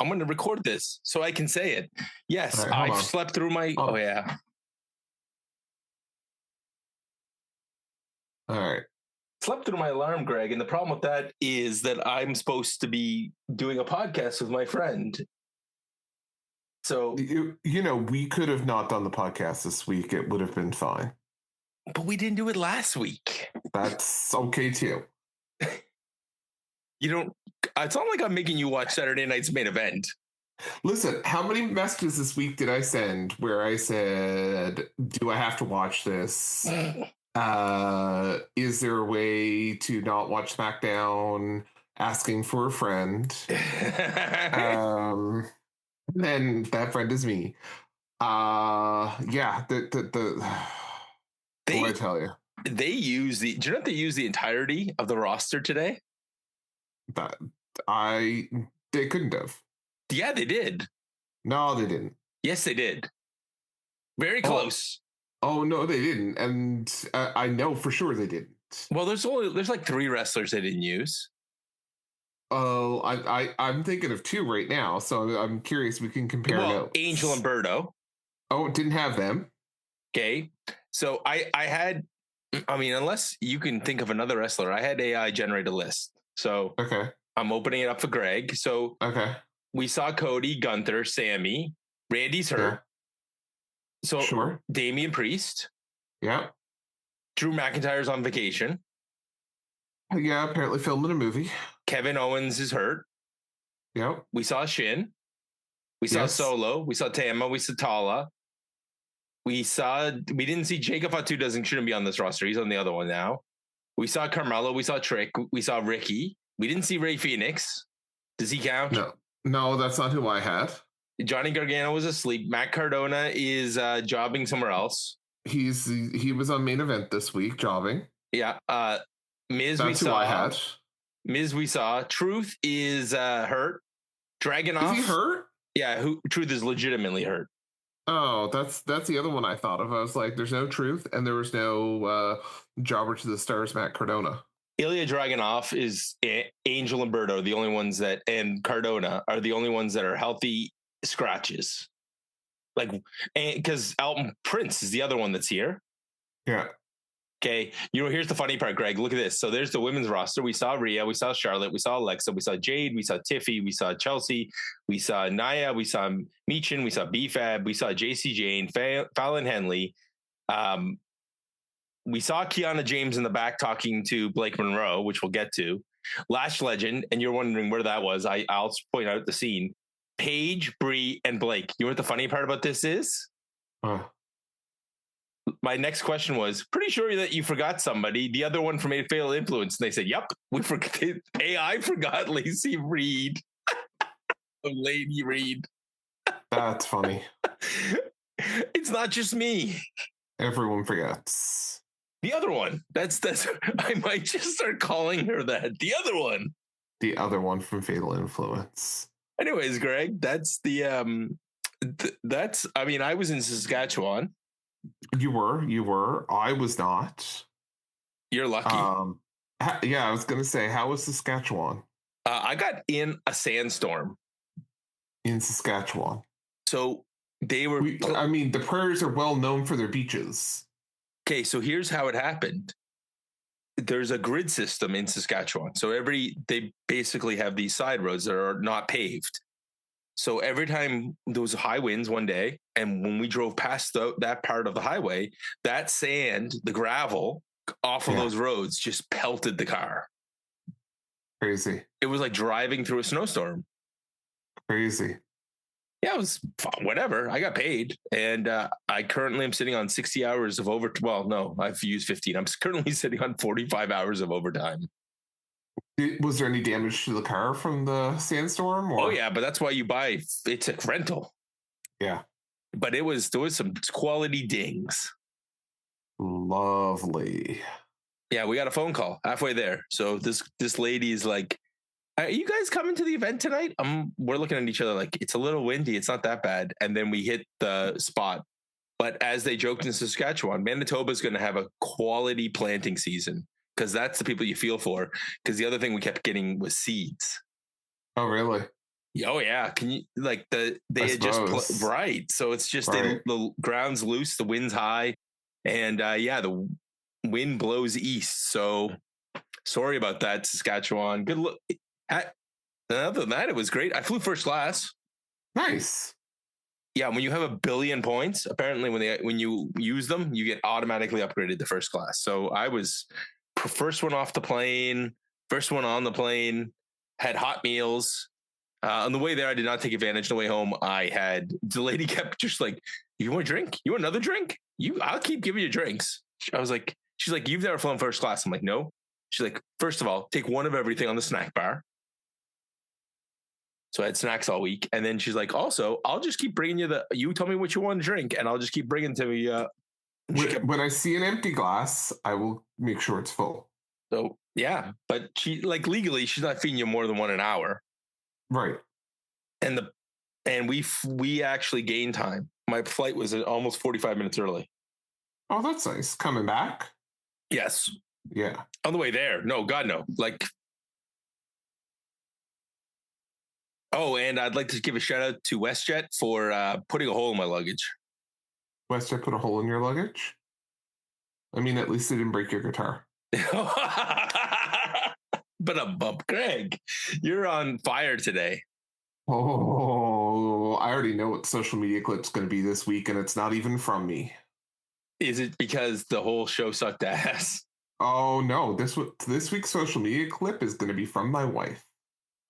I'm going to record this so I can say it. Yes, right, I've slept through my... Oh. Oh, yeah. All right. Slept through my alarm, Greg. And the problem with that is that I'm supposed to be doing a podcast with my friend. So... we could have not done the podcast this week. It would have been fine. But we didn't do it last week. That's okay, too. You don't... It's not like I'm making you watch Saturday night's main event. Listen, how many messages this week did I send where I said, do I have to watch this? Is there a way to not watch SmackDown? Asking for a friend. And then that friend is me. Yeah, what do I tell you? They use do you know they use the entirety of the roster today? They couldn't have. Yeah, they did. No, they didn't. Yes, they did. Very close. Oh no, they didn't, and I know for sure they didn't. Well, there's like 3 wrestlers they didn't use. Oh, I'm thinking of 2 right now, so I'm curious. We can compare notes. Angel and Berto. Oh, didn't have them. Okay, so I had. I mean, unless you can think of another wrestler, I had AI generate a list. So okay, I'm opening it up for Greg. So okay. We saw Cody, Gunther, Sammy, Randy's hurt. Yeah. So sure. Damian Priest. Yeah. Drew McIntyre's on vacation. Yeah, apparently filming a movie. Kevin Owens is hurt. Yep. We saw Shin. We saw Solo. We saw Tama. We saw Tala. We didn't see Jacob Fatu shouldn't be on this roster. He's on the other one now. We saw Carmelo. We saw Trick. We saw Ricky. We didn't see Ray Phoenix. Does he count? No, that's not who I had. Johnny Gargano was asleep. Matt Cardona is jobbing somewhere else. He was on main event this week, jobbing. Yeah. Miz, that's who I had. Miz, we saw. Truth is hurt. Dragunov. Is he hurt? Yeah, Truth is legitimately hurt. Oh, that's the other one I thought of. I was like, there's no Truth, and there was no Jobber to the Stars, Matt Cardona. Ilya Dragunov is Angel and Berto, the only ones and Cardona are the only ones that are healthy scratches. Like, because Elton Prince is the other one that's here. Yeah. Okay. Here's the funny part, Greg. Look at this. So there's the women's roster. We saw Rhea, we saw Charlotte, we saw Alexa, we saw Jade, we saw Tiffy, we saw Chelsea, we saw Nia, we saw Michin, we saw BFAB, we saw JC Jane, Fallon Henley. We saw Kiana James in the back talking to Blake Monroe, which we'll get to. Lash Legend, and you're wondering where that was. I'll point out the scene. Paige, Bree, and Blake. You know what the funny part about this is? My next question was, pretty sure that you forgot somebody, the other one from Fatal Influence. And they said, yep, we forgot. AI forgot Lacey Reed. Lady Reed. That's funny. It's not just me. Everyone forgets. The other one. That's I might just start calling her that. The other one. The other one from Fatal Influence. Anyways, Greg, that's the I mean, I was in Saskatchewan. You were. I was not. You're lucky. Yeah, I was going to say, how was Saskatchewan? I got in a sandstorm. In Saskatchewan. So they were... the prairies are well known for their beaches. Okay, so here's how it happened. There's a grid system in Saskatchewan. So they basically have these side roads that are not paved. So every time there was high winds one day, and when we drove past that part of the highway, that sand, the gravel off of those roads just pelted the car. Crazy. It was like driving through a snowstorm. Crazy. Yeah, it was whatever. I got paid, and I currently am sitting on 60 hours of overtime. Well, no, I've used 15. I'm currently sitting on 45 hours of overtime. Was there any damage to the car from the sandstorm? Or? Oh yeah, but that's why you buy. It's a rental. Yeah, but there was some quality dings. Lovely. Yeah, we got a phone call halfway there. So this lady is like, "Are you guys coming to the event tonight?" We're looking at each other like, it's a little windy. It's not that bad. And then we hit the spot. But as they joked in Saskatchewan, Manitoba is going to have a quality planting season because that's the people you feel for. Because the other thing we kept getting was seeds. Oh, really? Oh yeah, can you like I they had just suppose. right? So it's just Right. the ground's loose, the wind's high, and yeah, the wind blows east. So sorry about that, Saskatchewan. Good look. Other than that, it was great. I flew first class. Nice. Yeah, when you have 1 billion points, apparently when you use them, you get automatically upgraded to first class. So I was first one off the plane, first one on the plane, had hot meals. On the way there, I did not take advantage. On the way home, I had the lady kept just like, "You want a drink? You want another drink? I'll keep giving you drinks." I was like, "She's like, you've never flown first class." I'm like, "No." She's like, "First of all, take one of everything on the snack bar." So I had snacks all week, and then she's like, "Also, I'll just keep bringing you the. You tell me what you want to drink, and I'll just keep bringing to me." She kept When I see an empty glass, I will make sure it's full. so yeah, but she like legally, she's not feeding you more than one an hour, Right. and we actually gained time. My flight was almost 45 minutes early. Oh, that's nice. Coming back. Yes, Yeah. on the way there. No, God, no. Like, oh, and I'd like to give a shout out to WestJet for putting a hole in my luggage. West, I put a hole in your luggage. I mean, at least it didn't break your guitar. But a bump, Greg. You're on fire today. Oh, I already know what the social media clip's going to be this week, and it's not even from me. Is it because the whole show sucked ass? Oh no, this week's social media clip is going to be from my wife.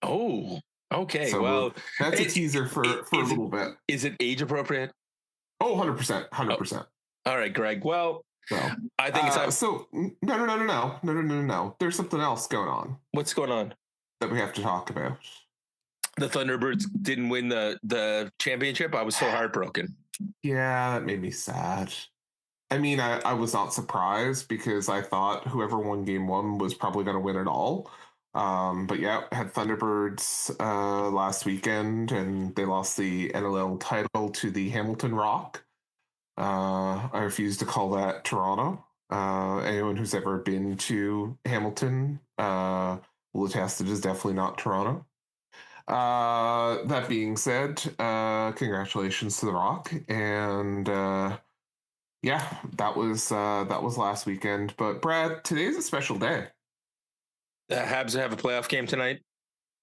Oh, okay. So Well, that's a it, teaser for a is it little bit. is it age appropriate? Oh, 100%, Oh, 100%. all right, Greg. Well, So, I think it's time. no. There's something else going on What's going on? that we have to talk about. The Thunderbirds didn't win the championship. I was so heartbroken. Yeah, that made me sad. I mean, I was not surprised because I thought whoever won game one was probably going to win it all. But yeah, had Thunderbirds last weekend and they lost the NLL title to the Hamilton Rock. I refuse to call that Toronto. Anyone who's ever been to Hamilton will attest it is definitely not Toronto. That being said, congratulations to the Rock, and yeah, that was last weekend. But Brad, today's a special day. The Habs have a playoff game tonight.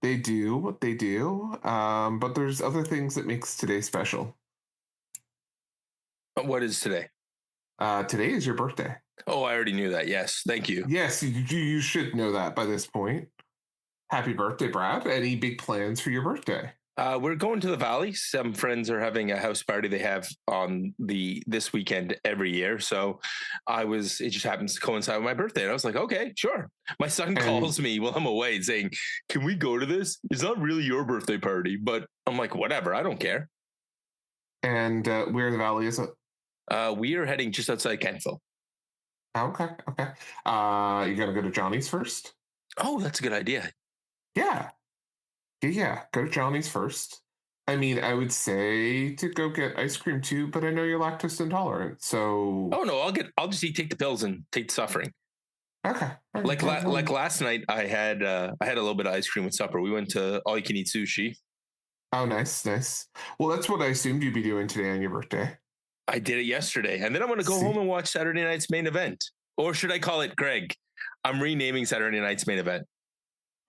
They do. But there's other things that makes today special. What is today? Today is your birthday. Oh, I already knew that. Yes, thank you. Yes, you should know that by this point. Happy birthday, Brad. Any big plans for your birthday? We're going to the Valley. Some friends are having a house party they have on this weekend every year. So it just happens to coincide with my birthday. And I was like, okay, sure. My son And calls me while I'm away saying, can we go to this? It's not really your birthday party, but I'm like, whatever. I don't care. where in the valley is it? We are heading just outside Kentville. Okay, okay. You gotta go to Johnny's first. Oh, that's a good idea. Yeah, yeah. Go to Johnny's first. I mean, I would say to go get ice cream too, but I know you're lactose intolerant, so Oh no, I'll just take the pills and take the suffering. okay. Like last night, I had a little bit of ice cream with supper. We went to all you can eat sushi. Oh, nice, nice. Well, that's what I assumed you'd be doing today on your birthday. I did it yesterday, and then I'm going to go home See, and watch Saturday night's main event, or should I call it Greg? I'm renaming Saturday night's main event.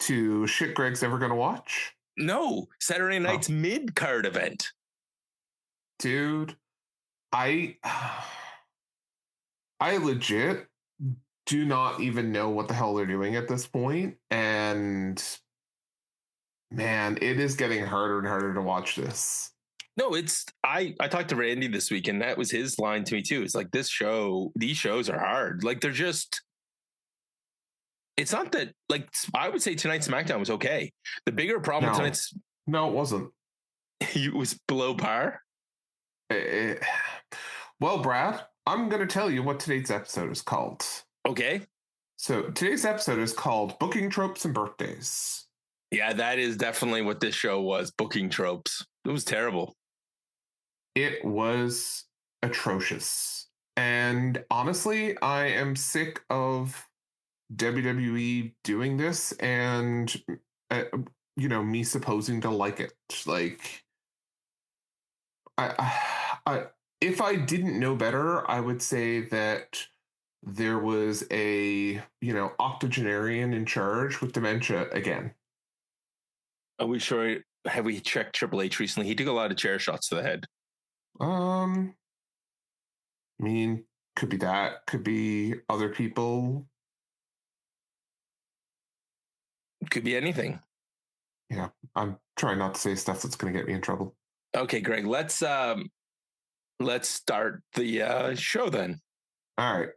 to shit Greg's ever gonna watch? No, Saturday Oh, night's mid card event. dude, I I legit do not even know what the hell they're doing at this point, and man, it is getting harder and harder to watch this. No, I talked to Randy this week, and that was his line to me too. It's like these shows are hard. Like they're just. It's not that like I would say tonight's SmackDown was okay. The bigger problem with No, tonight's no, it wasn't. it was below par. It- well, Brad, I'm going to tell you what today's episode is called. Okay, So today's episode is called Booking Tropes and Birthdays. yeah, that is definitely what this show was. Booking tropes. It was terrible. It was atrocious. And honestly, I am sick of WWE doing this. And uh, me supposing to like it. Like, if I didn't know better, I would say that there was a octogenarian in charge with dementia again. Are we sure? Have we checked Triple H recently? He took a lot of chair shots to the head. I mean, could be that. Could be other people. Could be anything. Yeah, I'm trying not to say stuff that's going to get me in trouble. Okay, Greg. Let's start the show then. All right.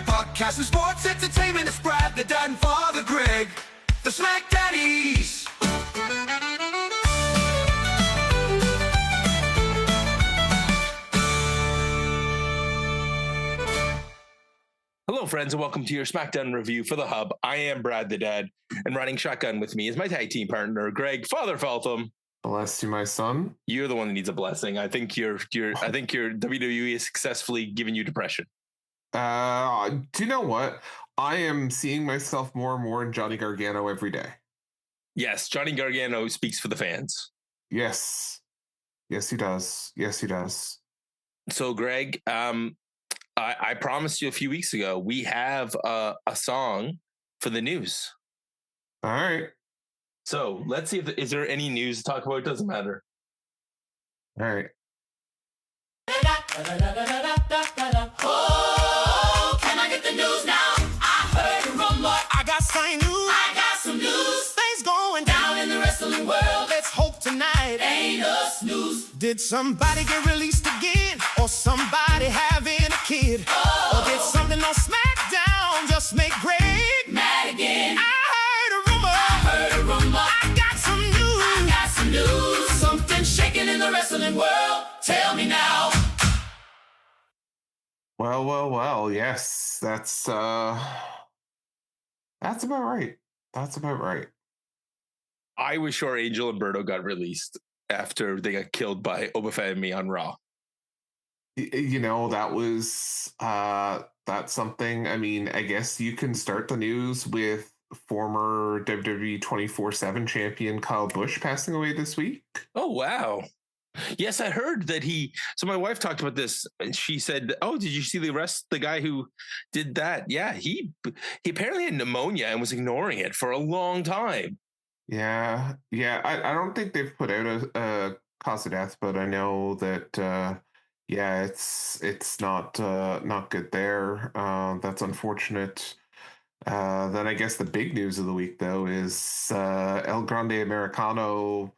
Podcast and sports entertainment. It's Brad, the dad, and Father Greg, the Smackdaddies. Hello, friends, and welcome to your Smackdown review for the Hub. I am Brad, the dad, and riding shotgun with me is my tag team partner, Greg, Father Feltham. Bless you, my son. You're the one that needs a blessing. I think your WWE is successfully giving you depression. Do you know what? I am seeing myself more and more in Johnny Gargano every day. Yes, Johnny Gargano speaks for the fans. Yes. Yes, he does. Yes, he does. So, Greg, I promised you a few weeks ago, we have a song for the news. All right. So let's see is there any news to talk about? It doesn't matter. All right. Oh, can I get the news now? I heard a rumor. I got some news. Things going down in the wrestling world. Let's hope tonight ain't a snooze. Did somebody get released again? Or somebody having a kid? Oh. Or did something on Smackdown just make Greg mad again? I heard a rumor. I got some news. Something shaking in the wrestling world. Tell me now. Well, yes, that's about right. That's about right. I was sure Angel and Berto got released after they got killed by Obafemi on Raw. That was that's something. I mean, I guess you can start the news with former WWE 24/7 champion Kyle Busch passing away this week. Oh, wow. Yes, I heard that so my wife talked about this and she said, oh, did you see the guy who did that? Yeah, he apparently had pneumonia and was ignoring it for a long time. Yeah. I don't think they've put out a cause of death, but I know that, it's not good there. That's unfortunate. Then I guess the big news of the week, though, is El Grande Americano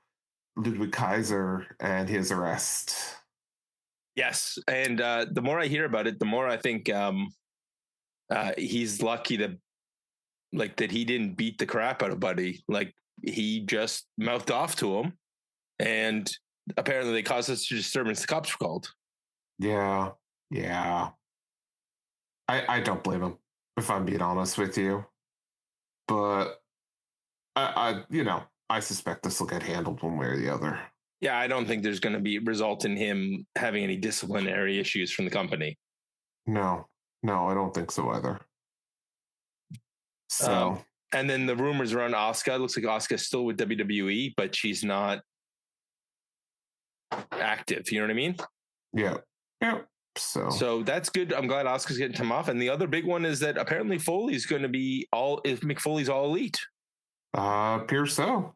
Ludwig Kaiser and his arrest. Yes, and the more I hear about it, the more I think he's lucky that he didn't beat the crap out of Buddy. Like, he just mouthed off to him, and apparently they caused such a disturbance. The cops were called. Yeah. I don't blame him, if I'm being honest with you. But I suspect this will get handled one way or the other. Yeah, I don't think there's going to result in him having any disciplinary issues from the company. No, I don't think so either. So, and then the rumors around Asuka. Looks like Asuka's still with WWE, but she's not active. You know what I mean? Yeah. So that's good. I'm glad Asuka's getting time off. And the other big one is that apparently Foley's going to be Mick Foley's all elite. Appears so.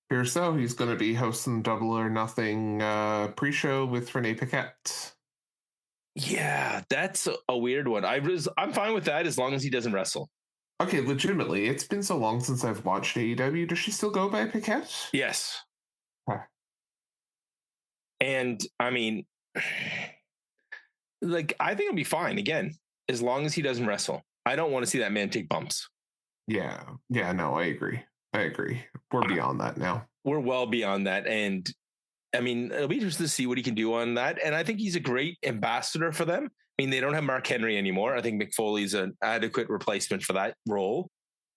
He's going to be hosting Double or Nothing pre-show with Renee Paquette. Yeah, that's a weird one. I'm fine with that as long as he doesn't wrestle. Okay, legitimately, it's been so long since I've watched AEW. Does she still go by Paquette? Yes. Huh. And I mean, like, I think it'll be fine again as long as he doesn't wrestle. I don't want to see that man take bumps. Yeah, no, I agree. We're beyond that now. We're well beyond that. And I mean, it'll be interesting to see what he can do on that. And I think he's a great ambassador for them. I mean, they don't have Mark Henry anymore. I think Mick Foley's an adequate replacement for that role.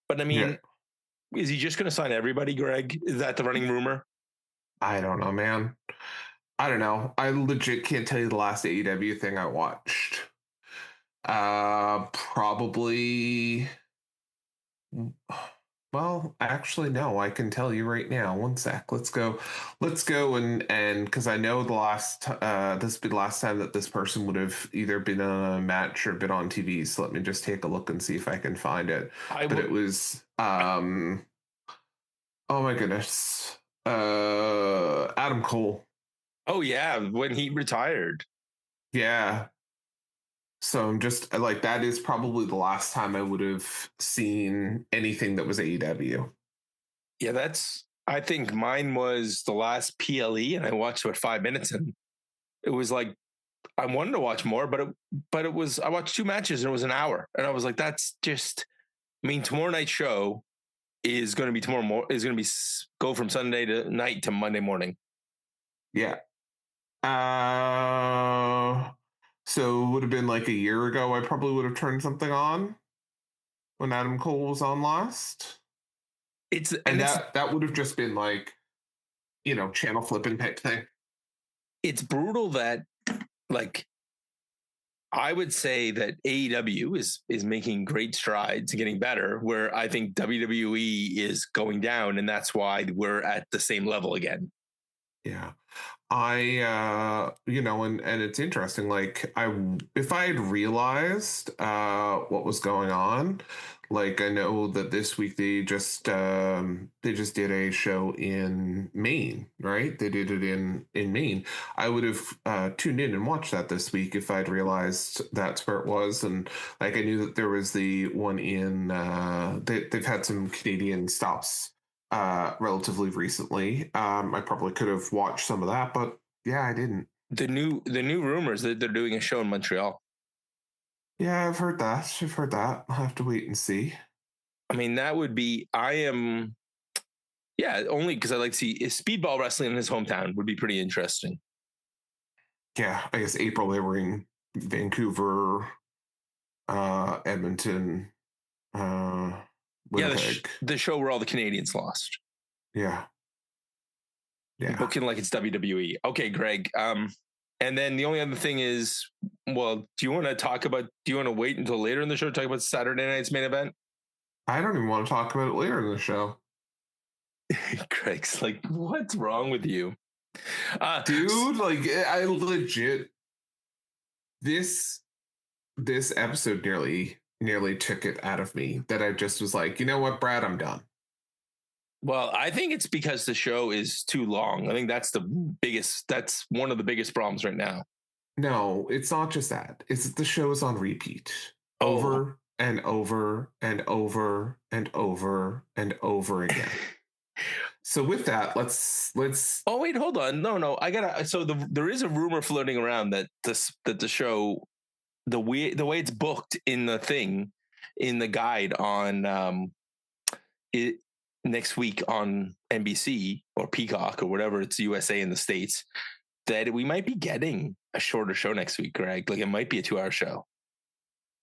But I mean, is he just going to sign everybody, Greg? Is that the running rumor? I don't know, man. I don't know. I legit can't tell you the last AEW thing I watched. Probably. Well, actually, no. I can tell you right now. One sec. Let's go and because I know this would be the last time that this person would have either been on a match or been on TV. So let me just take a look and see if I can find it. It was oh my goodness, Adam Cole. Oh yeah, when he retired. Yeah. So I'm just like, that is probably the last time I would have seen anything that was AEW. Yeah, I think mine was the last PLE, and I watched 5 minutes, and it was like I wanted to watch more, but it was I watched 2 matches and it was an hour, and I was like, that's just. I mean, tomorrow night's show is going to be go from Sunday to night to Monday morning. Yeah. So it would have been like a year ago. I probably would have turned something on when Adam Cole was on last. That would have just been like, channel flipping type thing. It's brutal that, like, I would say that AEW is making great strides and getting better, where I think WWE is going down, and that's why we're at the same level again. Yeah. and it's interesting. Like, if I had realized what was going on, like, I know that this week they just did a show in Maine, right? They did it in Maine. I would have tuned in and watched that this week if I'd realized that's where it was. And like, I knew that there was the one in they've had some Canadian stops relatively recently. I probably could have watched some of that, but yeah, I didn't. The new rumors that they're doing a show in Montreal. Yeah, I've heard that. I'll have to wait and see. I mean, that would be. Only because I like to see speedball wrestling in his hometown would be pretty interesting. Yeah, I guess April they were in Vancouver, Edmonton, Winnipeg. The show where all the Canadians lost. Yeah. Booking like it's WWE. Okay, Greg. And then the only other thing is, well, do you want to wait until later in the show to talk about Saturday night's main event? I don't even want to talk about it later in the show. Greg's like, what's wrong with you? Dude, like, I legit, this episode nearly took it out of me, that I just was like, you know what, Brad, I'm done. Well, I think it's because the show is too long. I think that's one of the biggest problems right now. No, it's not just that. It's that the show is on repeat over and over and over and over and over again. So with that, let's. Oh wait, hold on. No, I gotta. So there is a rumor floating around that the show, the way it's booked in the thing, in the guide on it next week on NBC or Peacock or whatever, it's USA in the States, that we might be getting a shorter show next week, Greg. Like, it might be a 2-hour show.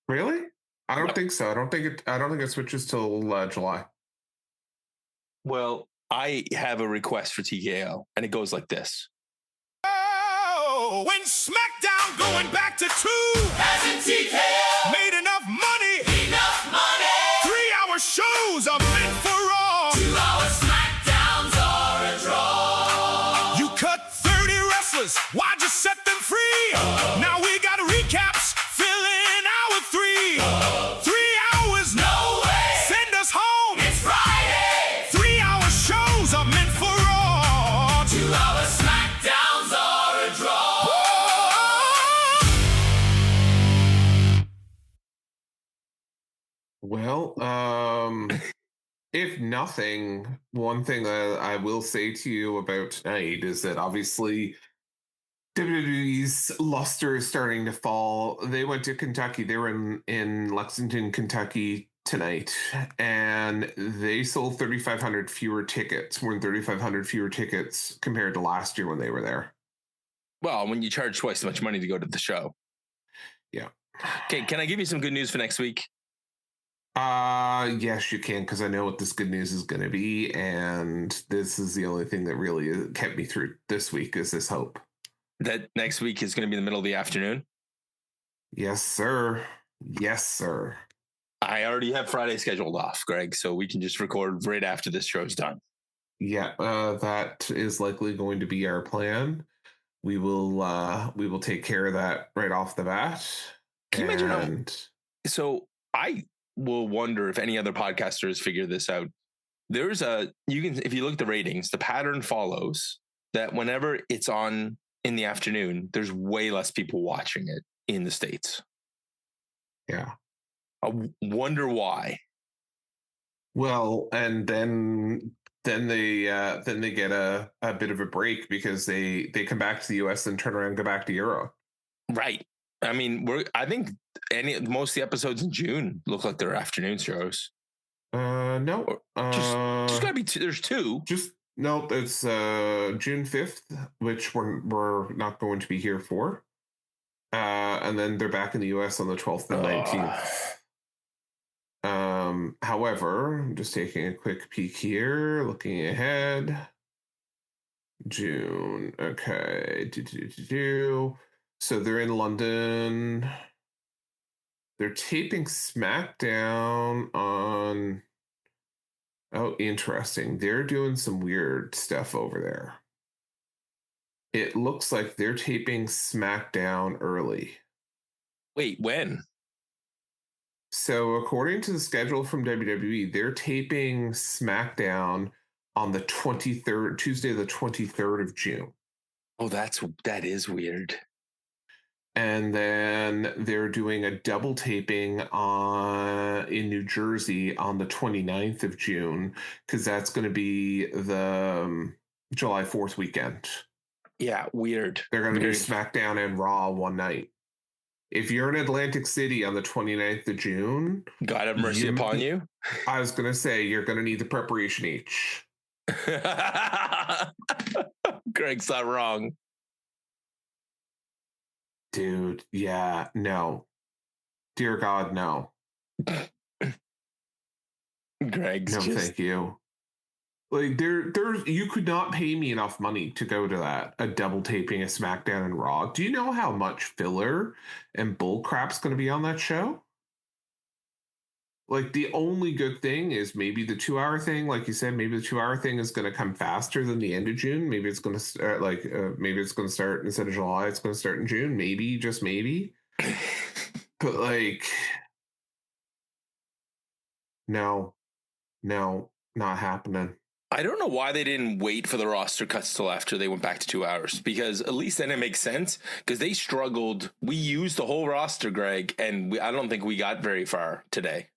Really? I don't think so. I don't think it switches till July. Well, I have a request for TKO, and it goes like this. Oh, when Smackdown going back to 2, hasn't TKO made enough money? 3-hour shows are meant for all. 2-hour Smackdowns are a draw. You cut 30 wrestlers, why'd you set them free? Now we got recaps, fill in hour 3. 3 hours, no way. Send us home, it's Friday. 3-hour shows are meant for all. 2-hour Smackdowns are a draw. Well, if nothing, one thing that I will say to you about tonight is that obviously WWE's luster is starting to fall. They went to Kentucky. They were in Lexington, Kentucky tonight, and they sold 3,500 fewer tickets, more than 3,500 fewer tickets compared to last year when they were there. Well, when you charge twice as much money to go to the show. Yeah. Okay, can I give you some good news for next week? Yes, you can, because I know what this good news is going to be, and this is the only thing that really kept me through this week is this hope. That next week is going to be in the middle of the afternoon? Yes, sir. Yes, sir. I already have Friday scheduled off, Greg, so we can just record right after this show's done. Yeah, that is likely going to be our plan. We will take care of that right off the bat. Can you imagine so I will wonder if any other podcasters figure this out. If you look at the ratings, the pattern follows that whenever it's on in the afternoon, there's way less people watching it in the States. Yeah. I wonder why. Well, and then they get a bit of a break because they come back to the US and turn around and go back to Europe. Right. I mean, I think most of the episodes in June look like they're afternoon shows. No. Just gotta be two. There's two. No, it's June 5th, which we're not going to be here for. And then they're back in the US on the 12th and 19th. However, I'm just taking a quick peek here, looking ahead. June. Okay. So they're in London. They're taping Smackdown on. Oh, interesting. They're doing some weird stuff over there. It looks like they're taping Smackdown early. Wait, when? So according to the schedule from WWE, they're taping SmackDown on the 23rd, Tuesday, the 23rd of June. Oh, that is weird. And then they're doing a double taping in New Jersey on the 29th of June, because that's going to be the July 4th weekend. Yeah, weird. They're going to do SmackDown and Raw one night. If you're in Atlantic City on the 29th of June, God have mercy upon you. I was going to say, you're going to need the preparation H. Greg's not wrong. Dude, yeah, no. Dear God, no. Greg's no, thank you. Like you could not pay me enough money to go to that, a double taping of SmackDown and Raw. Do you know how much filler and bullcrap's going to be on that show? Like, the only good thing is maybe the 2-hour thing. Like you said, maybe the 2-hour thing is going to come faster than the end of June. Maybe it's going to start maybe it's going to start instead of July. It's going to start in June. Maybe, just maybe. But like, no, not happening. I don't know why they didn't wait for the roster cuts till after they went back to 2 hours, because at least then it makes sense, because they struggled. We used the whole roster, Greg, and I don't think we got very far today.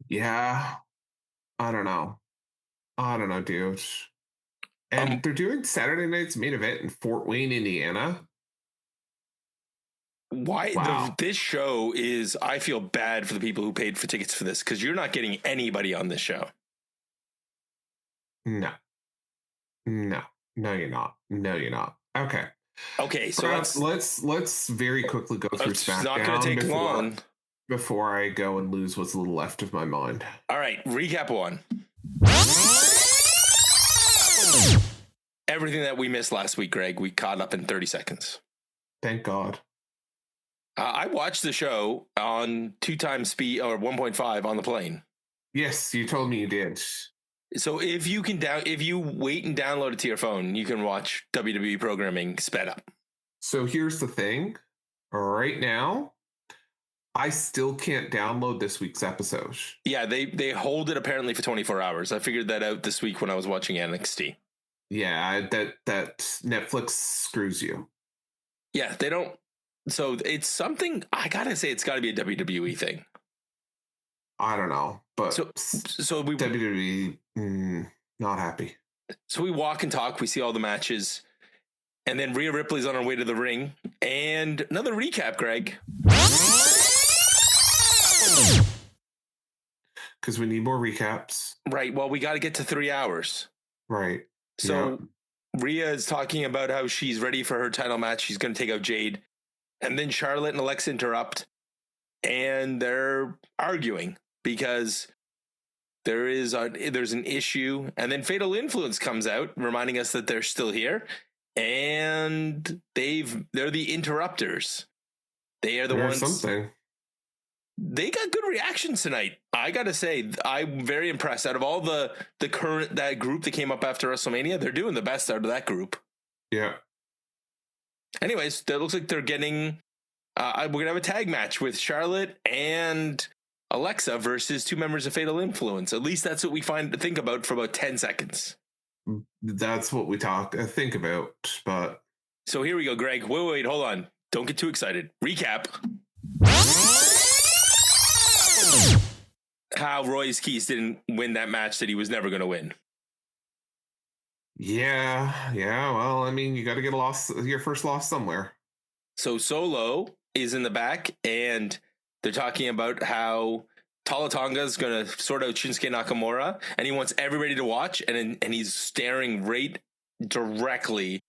Yeah. I don't know, dude. And they're doing Saturday night's main event in Fort Wayne, Indiana. Why? Wow. This show is, I feel bad for the people who paid for tickets for this, because you're not getting anybody on this show. No, you're not. Okay. So let's very quickly go through SmackDown. It's not going to take long. Before I go and lose what's a little left of my mind. All right, recap one. Everything that we missed last week, Greg, we caught up in 30 seconds. Thank God. I watched the show on 2 times speed, or 1.5 on the plane. Yes, you told me you did. So if you wait and download it to your phone, you can watch WWE programming sped up. So here's the thing. Right now, I still can't download this week's episode. Yeah, they hold it apparently for 24 hours. I figured that out this week when I was watching NXT. Yeah, that Netflix screws you. Yeah, they don't. So it's something, I gotta say, it's gotta be a WWE thing. I don't know, but so we WWE not happy. So we walk and talk. We see all the matches, and then Rhea Ripley's on her way to the ring, and another recap, Greg. Because we need more recaps. Right. Well, we got to get to 3 hours. Right. So Rhea is talking about how she's ready for her title match. She's going to take out Jade. And then Charlotte and Alexa interrupt. And they're arguing because there's an issue. And then Fatal Influence comes out, reminding us that they're still here. And they're the interrupters. They are the ones. Something. They got good reactions tonight. I gotta say, I'm very impressed. Out of all the current that group that came up after WrestleMania, they're doing the best out of that group. Yeah. Anyways, that looks like they're getting. We're gonna have a tag match with Charlotte and Alexa versus 2 members of Fatal Influence. At least that's what we think about for about 10 seconds. That's what we think about. But so here we go, Greg. Wait, hold on. Don't get too excited. Recap. How Royce Keys didn't win that match that he was never going to win. Yeah. Well, I mean, you got to get your first loss somewhere. So Solo is in the back, and they're talking about how Tala Tonga is going to sort out Shinsuke Nakamura, and he wants everybody to watch, and he's staring right directly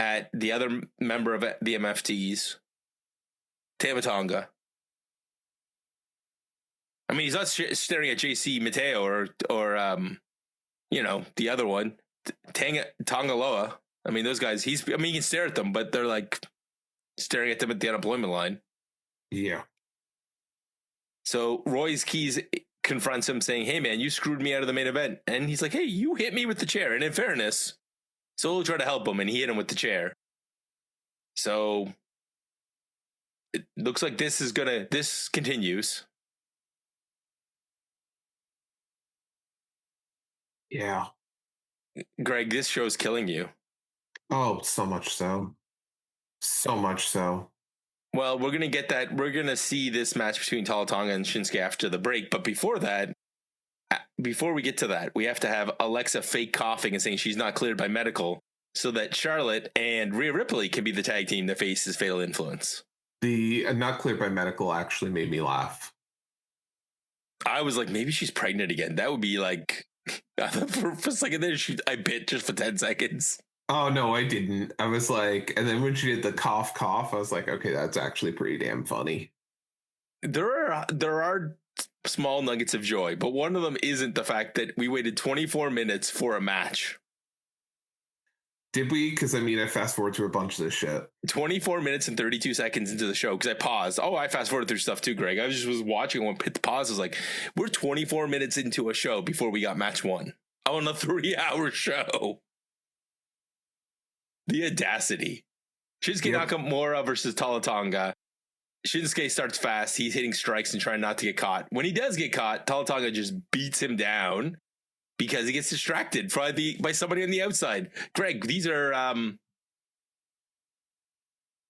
at the other member of the MFTs, Tama Tonga. I mean, he's not staring at JC Mateo or the other one, Tongaloa. I mean, those guys, he can stare at them, but they're like staring at them at the unemployment line. Yeah. So Royce Keys confronts him saying, "Hey man, you screwed me out of the main event." And he's like, "Hey, you hit me with the chair." And in fairness, Solo tried to help him and he hit him with the chair. So it looks like this continues. Yeah. Greg, this show's killing you. Oh, so much so. So much so. Well, we're going to get that. We're going to see this match between Tala Tonga and Shinsuke after the break. But before we get to that, we have to have Alexa fake coughing and saying she's not cleared by medical so that Charlotte and Rhea Ripley can be the tag team that faces Fatal Influence. The not cleared by medical actually made me laugh. I was like, maybe she's pregnant again. That would be like... for a second there, I bit just for 10 seconds. Oh, no, I didn't. I was like, and then when she did the cough, I was like, okay, that's actually pretty damn funny. There are small nuggets of joy, but one of them isn't the fact that we waited 24 minutes for a match. Did we? Because, I mean, I fast forward through a bunch of this shit. 24 minutes and 32 seconds into the show because I paused. Oh, I fast forwarded through stuff too, Greg. I was watching when I hit the pause. I was like, we're 24 minutes into a show before we got match 1 on a 3-hour show. The audacity. Shinsuke Nakamura versus Tala Tonga. Shinsuke starts fast. He's hitting strikes and trying not to get caught. When he does get caught, Tala Tonga just beats him down because he gets distracted by somebody on the outside. Greg, these are...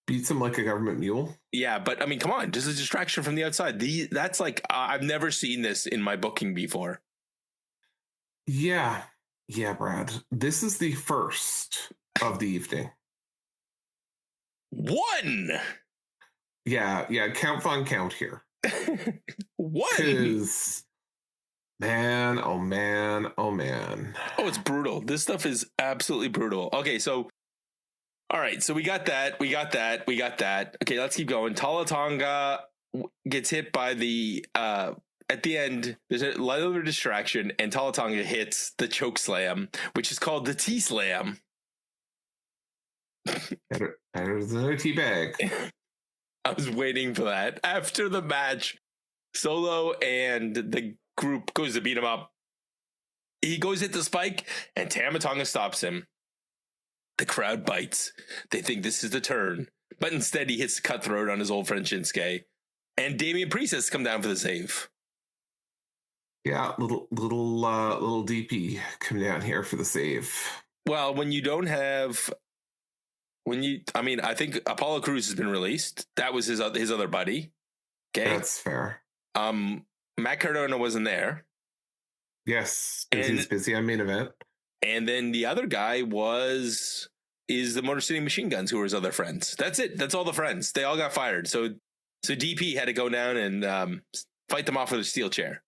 Beats him like a government mule? Yeah, but I mean, come on. Just a distraction from the outside. That's like... I've never seen this in my booking before. Yeah, Brad. This is the first of the evening. 1! Yeah, count here. 1! Because... Man. Oh, it's brutal. This stuff is absolutely brutal. Okay, so... All right, so we got that. Okay, let's keep going. Tala Tonga gets hit by the... at the end, there's a little distraction, and Tala Tonga hits the choke slam, which is called the T-slam. Better than a teabag. I was waiting for that. After the match, Solo and the group goes to beat him up. He goes hit the spike, and Tama Tonga stops him. The crowd bites. They think this is the turn, but instead he hits the cutthroat on his old friend Shinsuke. And Damian Priest has come down for the save. Yeah, little DP come down here for the save. Well, when you don't have... I think Apollo Crews has been released. That was his other buddy. Okay, that's fair. Matt Cardona wasn't there. Yes, because he's busy on main event. And then the other guy is the Motor City Machine Guns, who were his other friends. That's it. That's all the friends. They all got fired. So DP had to go down and fight them off with a steel chair.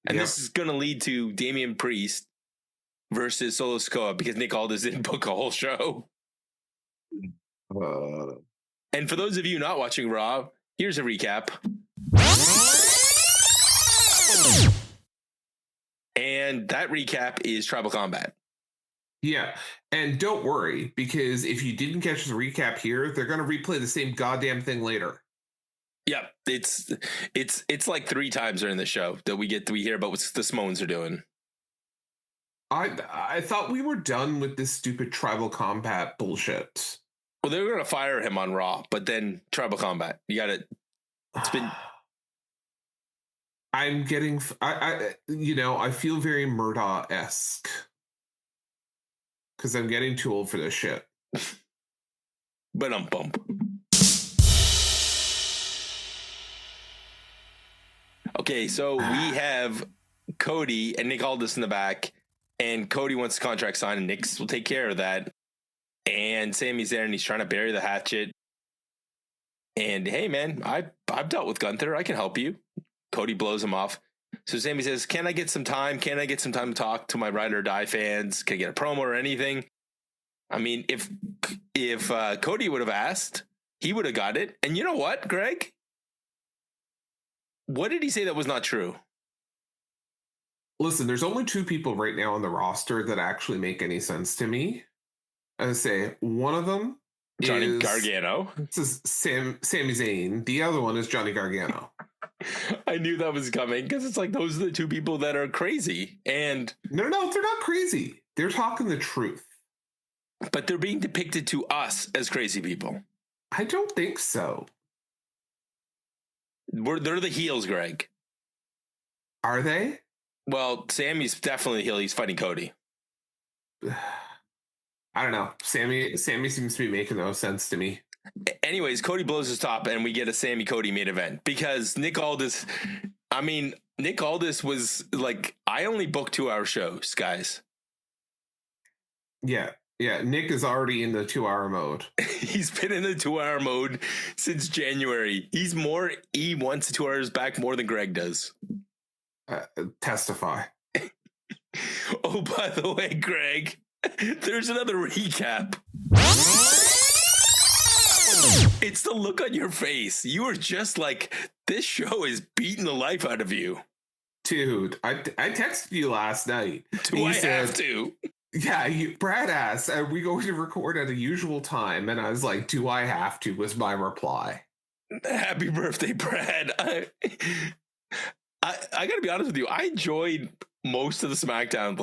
And this is going to lead to Damian Priest versus Solo Sikoa because Nick Aldis didn't book a whole show. And for those of you not watching Raw, here's a recap. And that recap is Tribal Combat. Yeah, and don't worry, because if you didn't catch the recap here, they're going to replay the same goddamn thing later. Yeah, it's like 3 times during the show that we hear about what the Samoans are doing. I thought we were done with this stupid Tribal Combat bullshit. Well, they were going to fire him on Raw, but then Tribal Combat. You got it. It's been. I'm getting. I feel very Murdaugh-esque because I'm getting too old for this shit. But I'm bump. Okay, so we have Cody and Nick Aldis in the back, and Cody wants the contract signed, and Nick will take care of that. And Sammy's there, and he's trying to bury the hatchet. And hey, man, I've dealt with Gunther. I can help you. Cody blows him off. So Sammy says, "Can I get some time? Can I get some time to talk to my Ride or Die fans? Can I get a promo or anything?" I mean, if Cody would have asked, he would have got it. And you know what, Greg? What did he say that was not true? Listen, there's only 2 people right now on the roster that actually make any sense to me. I say one of them Johnny Gargano. This is Sami Zayn. The other one is Johnny Gargano. I knew that was coming because it's like those are the 2 people that are crazy. And no, they're not crazy. They're talking the truth. But they're being depicted to us as crazy people. I don't think so. They're the heels, Greg. Are they? Well, Sammy's definitely the heel. He's fighting Cody. I don't know. Sammy seems to be making no sense to me. Anyways, Cody blows his top, and we get a Sammy Cody main event because Nick Aldis was like, I only book 2-hour shows, guys. Yeah. Nick is already in the 2-hour mode. He's been in the 2-hour mode since January. He wants 2 hours back more than Greg does. Testify. Oh, by the way, Greg, there's another recap. It's the look on your face. You are just like, this show is beating the life out of you. Dude, I texted you last night. Do I have to? Yeah, Brad asked, are we going to record at a usual time? And I was like, do I have to, was my reply. Happy birthday, Brad. I gotta be honest with you. I enjoyed most of the Smackdown.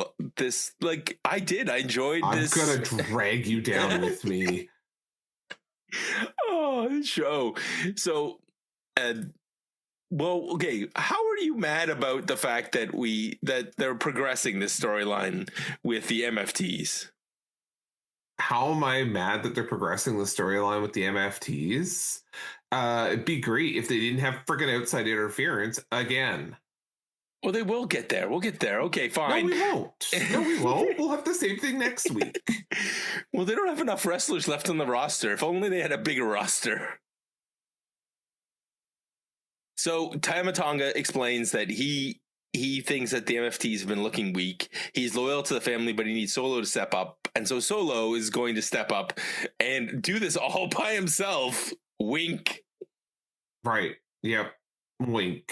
I enjoyed this. I'm gonna drag you down with me. Oh, this show. So, well, okay. How are you mad about the fact that they're progressing this storyline with the MFTs? How am I mad that they're progressing the storyline with the MFTs? It'd be great if they didn't have friggin' outside interference again. Well, they will get there. We'll get there. Okay, fine. No, we won't. We'll have the same thing next week. Well, they don't have enough wrestlers left on the roster. If only they had a bigger roster. So Tama Tonga explains that he thinks that the MFTs have been looking weak. He's loyal to the family, but he needs Solo to step up. And so Solo is going to step up and do this all by himself. Wink. Right. Yep. Wink.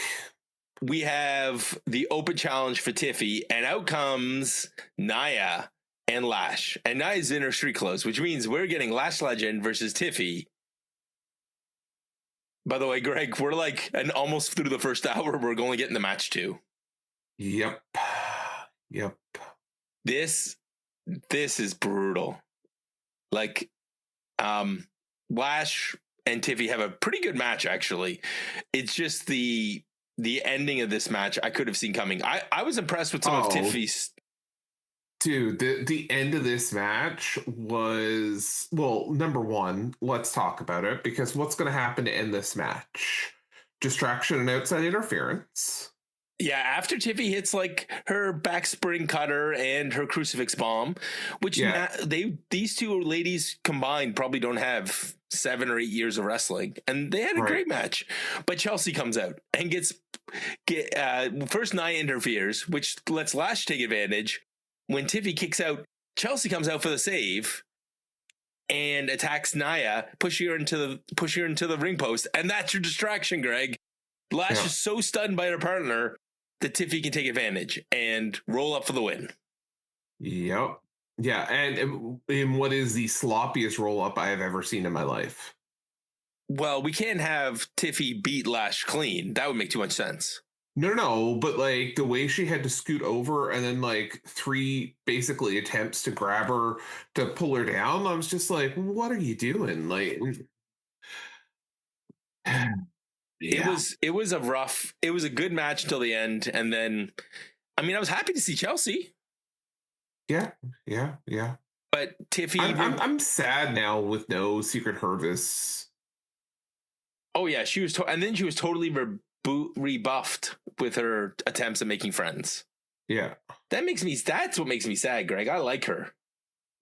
We have the open challenge for Tiffy, and out comes Nia and Lash. And Nia's in her street clothes, which means we're getting Lash Legend versus Tiffy. By the way, Greg, we're like almost through the first hour. We're only getting the match 2. Yep. This is brutal. Like, Lash and Tiffy have a pretty good match, actually. It's just the ending of this match I could have seen coming. I was impressed with some of Tiffy's. Dude, the end of this match was, well, number one, let's talk about it, because what's going to happen to end this match? Distraction and outside interference. Yeah, after Tiffy hits like her back spring cutter and her crucifix bomb, which these two ladies combined probably don't have 7 or 8 years of wrestling, and they had a great match. But Chelsea comes out and first Nia interferes, which lets Lash take advantage. When Tiffy kicks out, Chelsea comes out for the save and attacks Nia, pushing her into the ring post, and that's your distraction, Greg. Lash is so stunned by her partner that Tiffy can take advantage and roll up for the win. Yep. Yeah, and in what is the sloppiest roll up I have ever seen in my life. Well, we can't have Tiffy beat Lash clean. That would make too much sense. No, but like the way she had to scoot over and then like 3 basically attempts to grab her to pull her down, I was just like, what are you doing? Like, it was a good match until the end, and then I mean I was happy to see Chelsea. Yeah. But Tiffy, I'm sad now with no Secret Hervis. Oh yeah, she was, and then she was totally rebuffed with her attempts at making friends. Yeah, that's what makes me sad, Greg. I like her.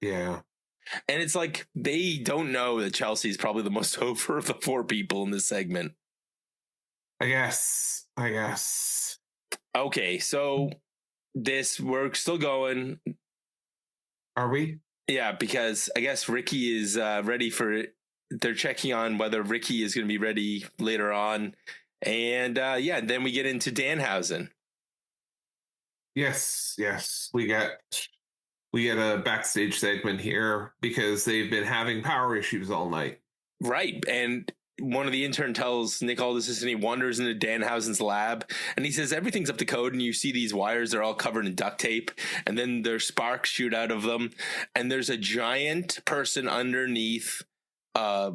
Yeah. And it's like they don't know that Chelsea is probably the most over of the 4 people in this segment. I guess. Okay, so we're still going. Are we? Yeah, because I guess Ricky is ready for it. They're checking on whether Ricky is going to be ready later on. And then we get into Danhausen. Yes. We get a backstage segment here because they've been having power issues all night. Right. And one of the intern tells Nick Aldis, and he wanders into Danhausen's lab, and he says everything's up to code, and you see these wires, they're all covered in duct tape, and then there's sparks shoot out of them, and there's a giant person underneath a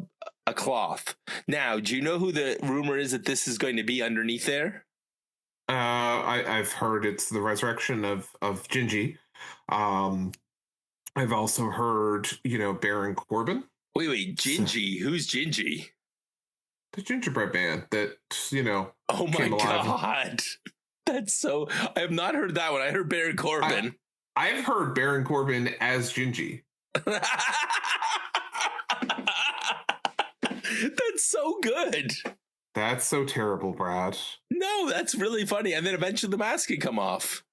cloth. Now, do you know who the rumor is that this is going to be underneath there? I've heard it's the resurrection of Gingy. I've also heard, Baron Corbin. Wait, Gingy? Who's Gingy? The gingerbread man that, Oh my God. That's so... I have not heard that one. I heard Baron Corbin. I've heard Baron Corbin as Gingy. That's so good. That's so terrible, Brad. No, that's really funny. And then eventually the mask can come off.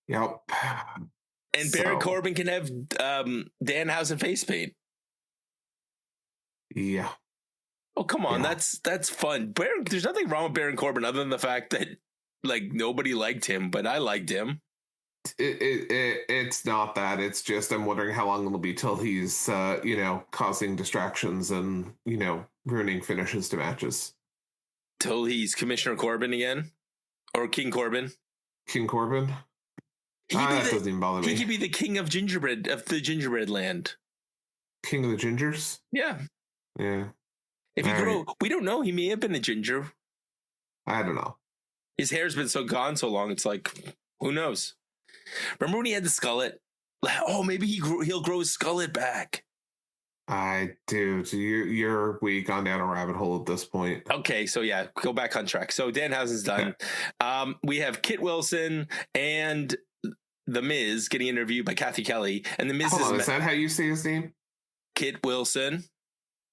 Yep. And Baron Corbin can have Danhausen face paint. Yeah. Oh, come on. Yeah. That's fun. There's nothing wrong with Baron Corbin other than the fact that nobody liked him, but I liked him. It's not that. It's just I'm wondering how long it'll be till he's causing distractions and ruining finishes to matches. Till he's Commissioner Corbin again, or King Corbin. King Corbin. That doesn't even bother me. He could be the king of gingerbread, of the gingerbread land. King of the gingers. Yeah. If you grow, we don't know. He may have been a ginger. I don't know. His hair's been gone so long. It's like, who knows? Remember when he had the skullet? Oh, maybe he'll grow his skullet back. Dude, you're weak on down a rabbit hole at this point. Okay, so yeah, go back on track. So Danhausen's done. We have Kit Wilson and The Miz getting interviewed by Kathy Kelly, and The Miz is that how you say his name? Kit Wilson.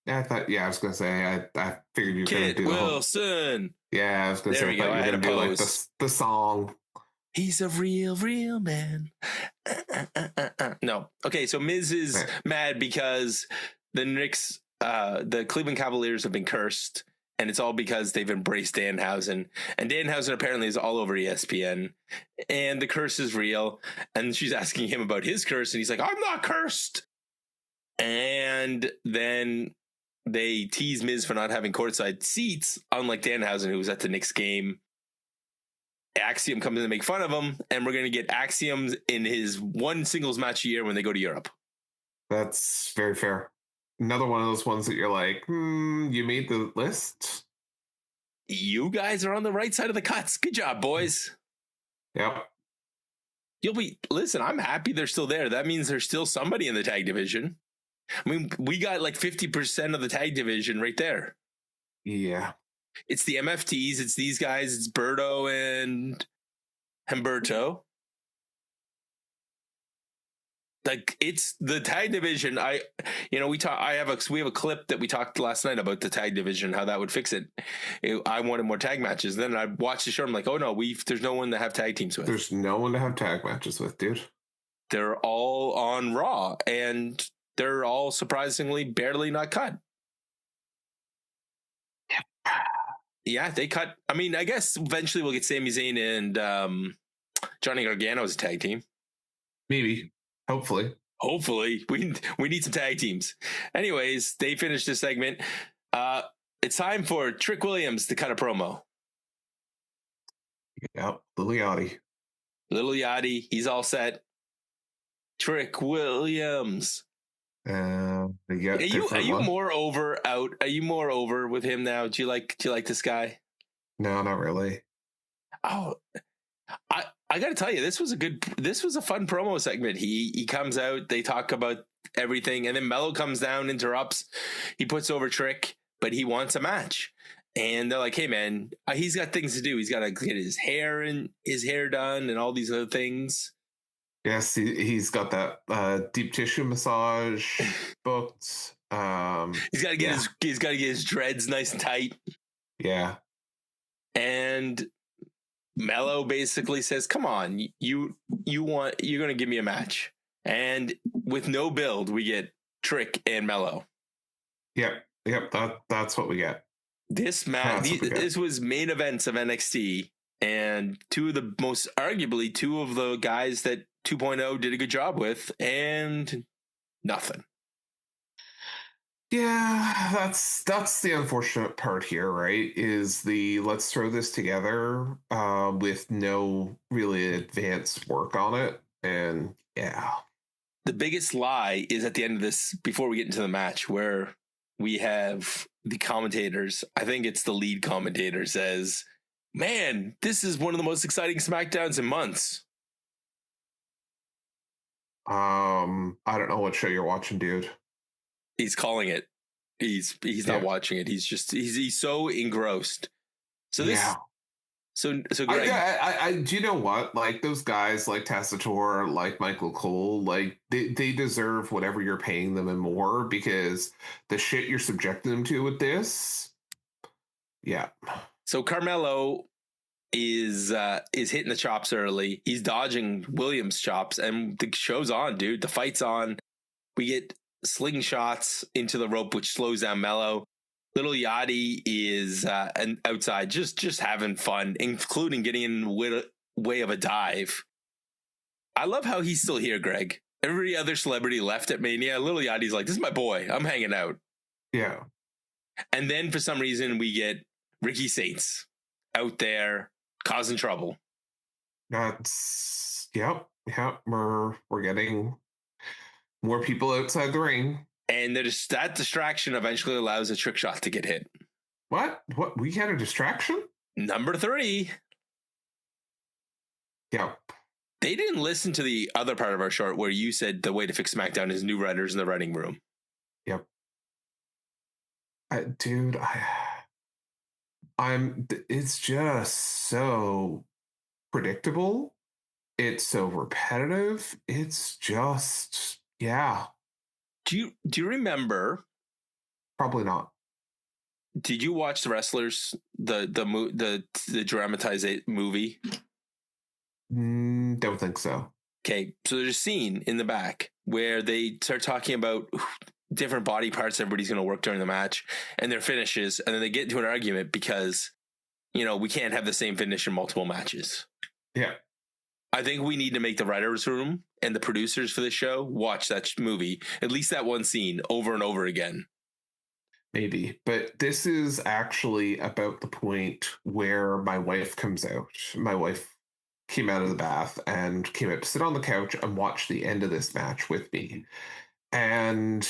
Yeah, I was gonna say. I figured you were gonna do Wilson. Yeah, I was gonna say. I thought you were gonna do the song. He's a real man. No. Okay, so Miz is mad because the Cleveland Cavaliers have been cursed, and it's all because they've embraced Danhausen. And Danhausen apparently is all over ESPN, and the curse is real. And she's asking him about his curse, and he's like, I'm not cursed. And then they tease Miz for not having courtside seats, unlike Danhausen, who was at the Knicks game. Axiom comes in to make fun of him, and we're going to get Axiom in his one singles match a year when they go to Europe. That's very fair. Another one of those ones that you're like, you made the list? You guys are on the right side of the cuts. Good job, boys. Yep. Listen, I'm happy they're still there. That means there's still somebody in the tag division. I mean, we got 50% of the tag division right there. Yeah. It's the MFTs. It's these guys. It's Berto and Humberto. Like, it's the tag division. We have a clip that we talked last night about the tag division, how that would fix it. I wanted more tag matches. Then I watched the show. I'm like, oh no, there's no one to have tag teams with. There's no one to have tag matches with, dude. They're all on Raw, and they're all surprisingly barely not cut. Yeah, they cut. I mean, I guess eventually we'll get Sami Zayn and Johnny Gargano as a tag team. Maybe. Hopefully, we need some tag teams. Anyways, they finished this segment. It's time for Trick Williams to cut a promo. Yep, Little Yachty, he's all set. Trick Williams. Are you more over with him now? Do you like this guy? No, not really. Oh, I got to tell you, this was a fun promo segment. He comes out, they talk about everything, and then Mello comes down, interrupts. He puts over Trick, but he wants a match. And they're like, hey man, he's got things to do. He's got to get his hair done and all these other things. Yes, he's got that deep tissue massage booked. He's got to get his dreads nice and tight. Yeah. And Mello basically says, come on, you're going to give me a match. And with no build, we get Trick and Mello. Yep, that's what we get. This match, this was main events of NXT, and two of the guys that 2.0 did a good job with, and nothing. Yeah, that's the unfortunate part here, right? Is let's throw this together with no really advanced work on it, and yeah. The biggest lie is at the end of this, before we get into the match, where we have the commentators. I think it's the lead commentator says, "Man, this is one of the most exciting SmackDowns in months." I don't know what show you're watching, dude. He's calling it. He's not watching it. He's so engrossed. So this. Yeah. So Greg, I do you know what? Like those guys, like Tessitore, like Michael Cole, like they deserve whatever you're paying them and more, because the shit you're subjecting them to with this. Yeah. So Carmelo is hitting the chops early. He's dodging Williams' chops, and the show's on, dude. The fight's on. We get slingshots into the rope, which slows down Mello. Little Yachty is outside just having fun, including getting in the way of a dive. I love how he's still here, Greg. Every other celebrity left at Mania. Little Yachty's like, this is my boy. I'm hanging out. Yeah. And then for some reason we get Ricky Saints out there causing trouble. That's yep. We're getting more people outside the ring. And that distraction eventually allows a trick shot to get hit. What? We had a distraction? Number 3. Yep. They didn't listen to the other part of our short where you said the way to fix SmackDown is new writers in the writing room. Yep. It's just so predictable. It's so repetitive. It's just, yeah. Do you remember? Probably not. Did you watch The Wrestlers, the dramatized movie? Don't think so. Okay, so there's a scene in the back where they start talking about different body parts everybody's going to work during the match and their finishes, and then they get into an argument because, we can't have the same finish in multiple matches. Yeah. I think we need to make the writers' room and the producers for the show watch that movie, at least that one scene, over and over again. Maybe. But this is actually about the point where my wife comes out. My wife came out of the bath and came out to sit on the couch and watch the end of this match with me. And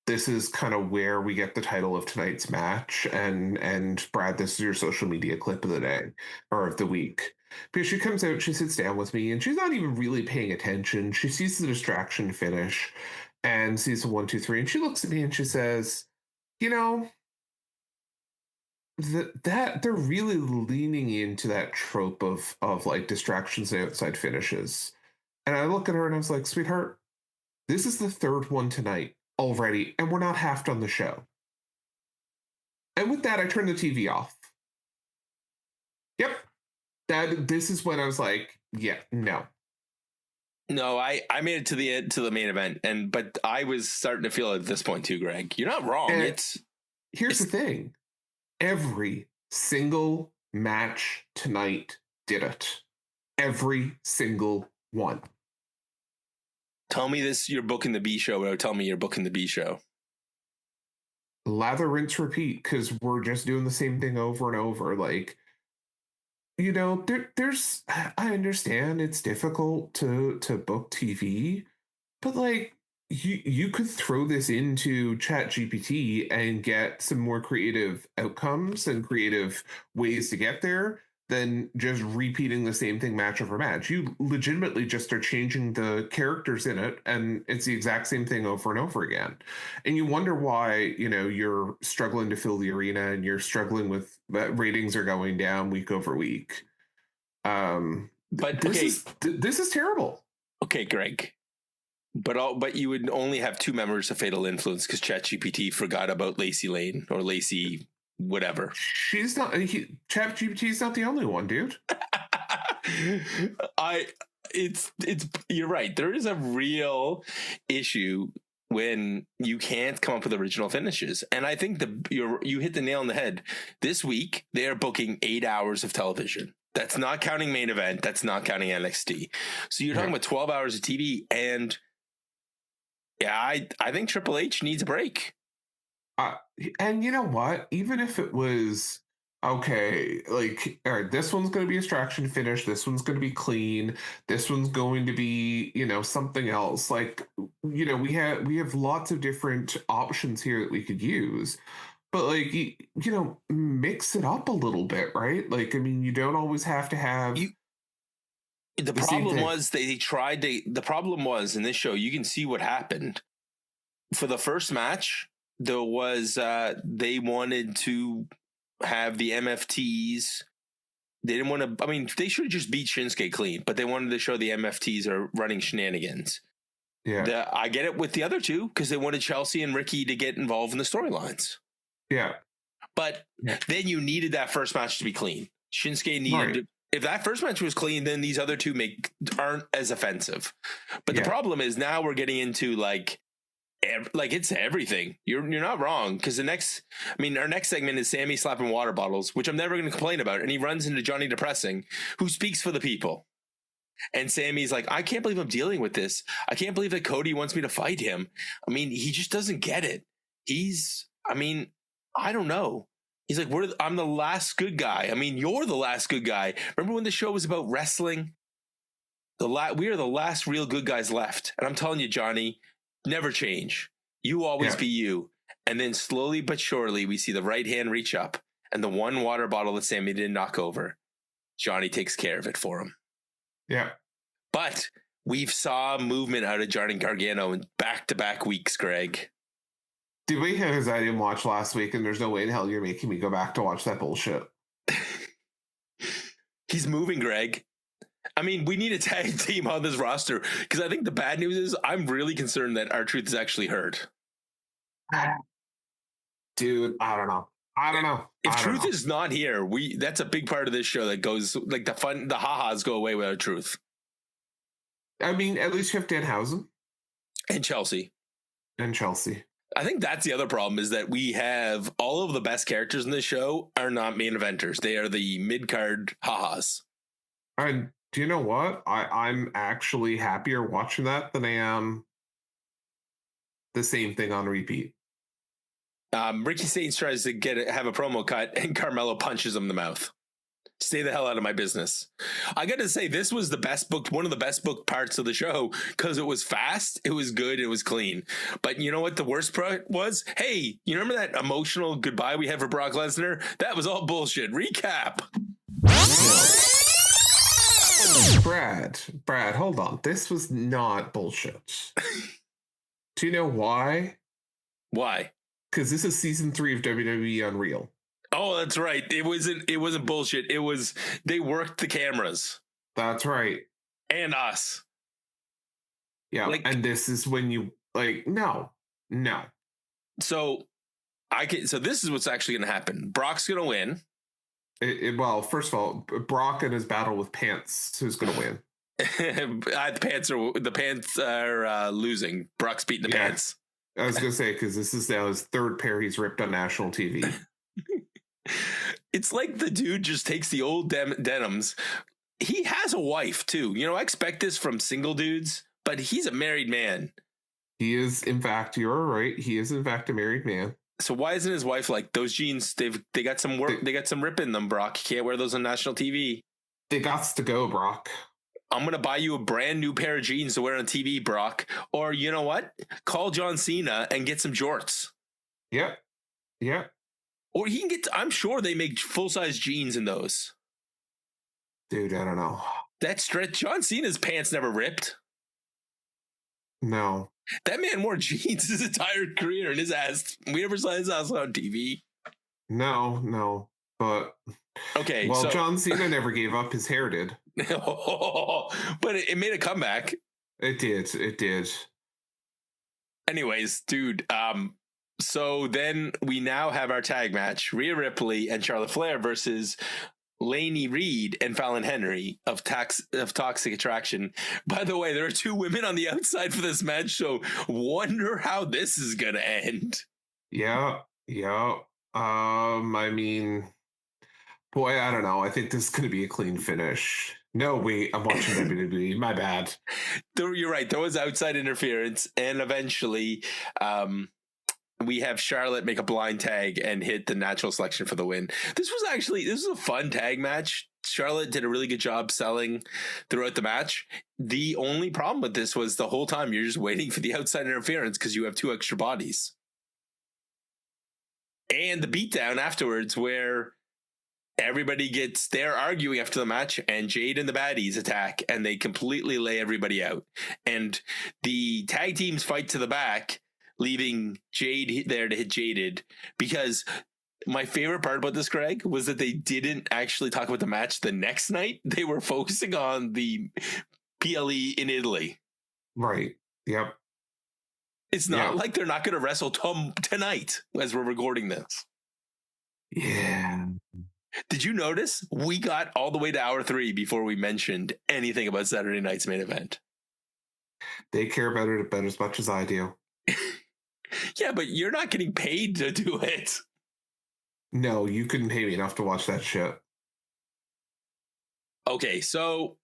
this is kind of where we get the title of tonight's match. And Brad, this is your social media clip of the day or of the week. Because she comes out, she sits down with me, and she's not even really paying attention. She sees the distraction finish and sees the 1, 2, 3, and she looks at me and she says, that they're really leaning into that trope of like distractions and outside finishes. And I look at her and I was like, sweetheart, this is the third one tonight already, and we're not half done the show. And with that, I turned the TV off. Yep. This is when I was like, yeah, no. No, I made it to the main event, but I was starting to feel it at this point too, Greg. You're not wrong. And here's the thing. Every single match tonight did it. Every single one. Tell me this, you're booking the B show, or tell me you're booking the B show. Lather, rinse, repeat, because we're just doing the same thing over and over. Like, you know, there's I understand it's difficult to book TV, but like you could throw this into ChatGPT and get some more creative outcomes and creative ways to get there than just repeating the same thing match over match. You legitimately just are changing the characters in it, and it's the exact same thing over and over again. And you wonder why, you know, you're struggling to fill the arena and you're struggling with ratings are going down week over week. But this is terrible. Okay, Greg. But you would only have two members of Fatal Influence because ChatGPT forgot about Lacey Lane or Lacey whatever. She's not. ChatGPT is not the only one, dude. You're right. There is a real issue when you can't come up with original finishes, and I think you hit the nail on the head. This week they are booking 8 hours of television. That's not counting main event. That's not counting NXT. So you're talking about 12 hours of TV, and yeah, I think Triple H needs a break. And you know what? Even if it was okay, like, all right, this one's going to be a distraction finish. This one's going to be clean. This one's going to be, you know, something else. Like, you know, we have lots of different options here that we could use. But like, you know, mix it up a little bit, right? Like, I mean, you don't always have to have. The problem was the problem was in this show, you can see what happened. For the first match, there was they wanted to have the MFTs. They didn't want to. I mean, they should have just beat Shinsuke clean, but they wanted to show the MFTs are running shenanigans. Yeah, I get it with the other two because they wanted Chelsea and Ricky to get involved in the storylines. Yeah, but then you needed that first match to be clean. Shinsuke needed to. If that first match was clean, then these other two aren't as offensive. But the problem is now we're getting into like it's everything. You're not wrong because our next segment is Sammy slapping water bottles, which I'm never going to complain about. And he runs into Johnny Depressing, who speaks for the people. And Sammy's like, I can't believe I'm dealing with this. I can't believe that Cody wants me to fight him. I mean, he just doesn't get it. I don't know. He's like, I'm the last good guy. I mean, you're the last good guy. Remember when the show was about wrestling? We are the last real good guys left. And I'm telling you, Johnny, never change. You always be you. And then slowly but surely, we see the right hand reach up and the one water bottle that Sammy didn't knock over. Johnny takes care of it for him. Yeah. But we've saw movement out of Johnny Gargano in back-to-back weeks, Greg. Did we hear his I didn't watch last week, and there's no way in hell you're making me go back to watch that bullshit. He's moving, Greg. I mean, we need a tag team on this roster because I think the bad news is I'm really concerned that R-Truth is actually hurt. Dude, I don't know. If Truth is not here, that's a big part of this show that goes like the ha-has go away with R-Truth. I mean, at least you have Danhausen. And Chelsea. I think that's the other problem is that we have all of the best characters in this show are not main eventers. They are the mid-card ha-has. And do you know what? I'm actually happier watching that than I am the same thing on repeat. Ricky Saints tries to have a promo cut and Carmelo punches him in the mouth. Stay the hell out of my business. I got to say, this was one of the best booked parts of the show because it was fast, it was good, it was clean. But you know what the worst part was? Hey, you remember that emotional goodbye we had for Brock Lesnar? That was all bullshit. Recap. Brad, hold on. This was not bullshit. Do you know why? Why? Because this is season 3 of WWE Unreal. Oh, that's right. It wasn't bullshit. It was they worked the cameras That's right. and us. Yeah. Like, and this is when you like, no. So so this is what's actually going to happen. Brock's going to win. Well, first of all, Brock and his battle with Pants, who's going to win? The pants are losing. Brock's beating the pants. I was going to say, because this is now his third pair he's ripped on national TV. It's like the dude just takes the old denims. He has a wife too. I expect this from single dudes, but he's a married man. He is, in fact, you're right. He is, in fact, a married man. So why isn't his wife like, those jeans? They got some work. They got some rip in them, Brock. You can't wear those on national TV. They gots to go, Brock. I'm gonna buy you a brand new pair of jeans to wear on TV, Brock. Or you know what? Call John Cena and get some jorts. Yep. Or he can get. I'm sure they make full size jeans in those. Dude, I don't know. That stretch. John Cena's pants never ripped. No. That man wore jeans his entire career, and his ass. We never saw his ass on TV. No. But okay. Well, John Cena never gave up. His hair did. But it made a comeback. It did. Anyways, dude. So then we now have our tag match: Rhea Ripley and Charlotte Flair versus Lainey Reed and Fallon Henry of Toxic Attraction. By the way, there are two women on the outside for this match, so wonder how this is gonna end. Yeah. I mean, boy, I don't know. I think this is gonna be a clean finish. No, wait, I'm watching WWE. My bad. You're right. There was outside interference, and eventually, we have Charlotte make a blind tag and hit the natural selection for the win. This was a fun tag match. Charlotte did a really good job selling throughout the match. The only problem with this was the whole time you're just waiting for the outside interference because you have two extra bodies. And the beatdown afterwards where they're arguing after the match, and Jade and the baddies attack and they completely lay everybody out. And the tag teams fight to the back, leaving Jade there to hit Jaded. Because my favorite part about this, Greg, was that they didn't actually talk about the match the next night. They were focusing on the PLE in Italy. Right. Yep. It's not like they're not going to wrestle tonight as we're recording this. Yeah. Did you notice we got all the way to hour 3 before we mentioned anything about Saturday night's main event? They care about it about as much as I do. Yeah, but you're not getting paid to do it. No, you couldn't pay me enough to watch that shit. Okay, so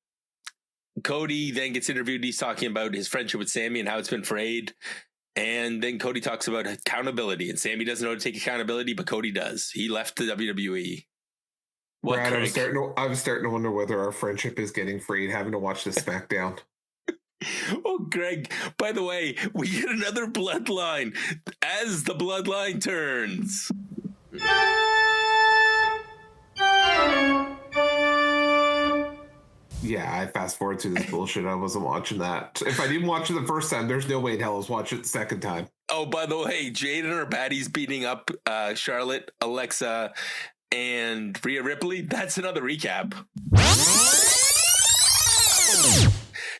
Cody then gets interviewed. He's talking about his friendship with Sammy and how it's been frayed. And then Cody talks about accountability. And Sammy doesn't know how to take accountability, but Cody does. He left the WWE. What, Brad, I was starting to wonder whether our friendship is getting frayed having to watch this SmackDown. Oh, Greg, by the way, we get another bloodline as the bloodline turns. Yeah, I fast forward through this bullshit. I wasn't watching that. If I didn't watch it the first time, there's no way in hell I was watching it the second time. Oh, by the way, Jade and her baddies beating up Charlotte, Alexa, and Rhea Ripley. That's another recap.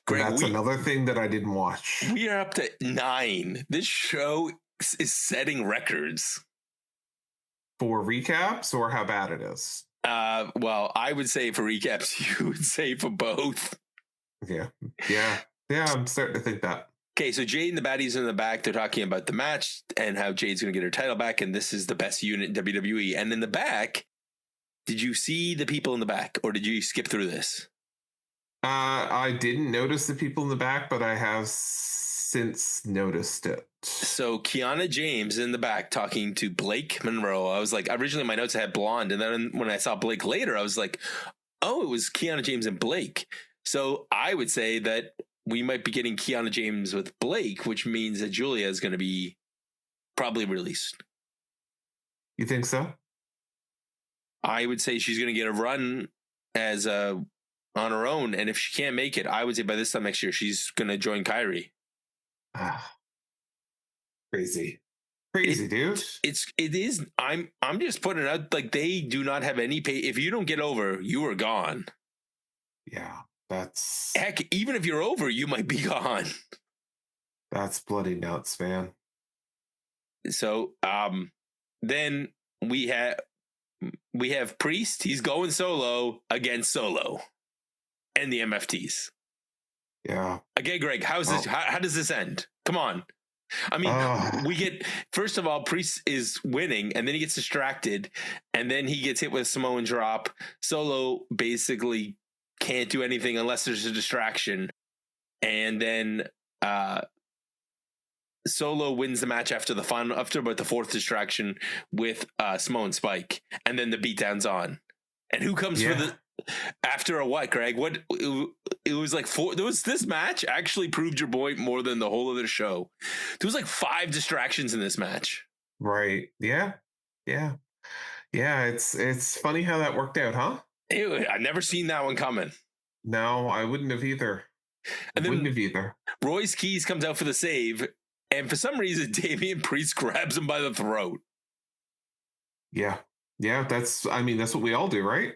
Greg, that's another thing that I didn't watch. We are up to 9. This show is setting records. For recaps or how bad it is? Well, I would say for recaps, you would say for both. Yeah, I'm starting to think that. Okay, so Jade and the baddies in the back, they're talking about the match and how Jade's going to get her title back, and this is the best unit in WWE. And in the back, did you see the people in the back, or did you skip through this? I didn't notice the people in the back, but I have since noticed it. So Kiana James in the back talking to Blake Monroe. I was like, originally my notes had blonde, and then when I saw Blake later, I was like, oh, it was Kiana James and Blake. So I would say that we might be getting Kiana James with Blake, which means that Julia is going to be probably released. You think so? I would say she's going to get a run as on her own, and if she can't make it, I would say by this time next year she's going to join Kyrie. Crazy. Crazy, dude. It is. I'm just putting it out, like, they do not have any pay. If you don't get over, you are gone. Yeah, that's Heck, even if you're over, you might be gone. That's bloody nuts, man. So then we have Priest. He's going solo against Solo and the MFTs. Yeah. Again, Greg, how's this? How does this end? Come on. I mean, we get, first of all, Priest is winning, and then he gets distracted, and then he gets hit with a Samoan drop. Solo basically can't do anything unless there's a distraction, and then Solo wins the match after about the fourth distraction with Samoan Spike, and then the beatdown's on. And who comes for the after a what, Greg? What it was like this match actually proved your point more than the whole of the show. There was like 5 distractions in this match. Right. Yeah. It's funny how that worked out, huh? I never seen that one coming. No, I wouldn't have either. Royce Keys comes out for the save, and for some reason Damian Priest grabs him by the throat. Yeah, that's what we all do, right?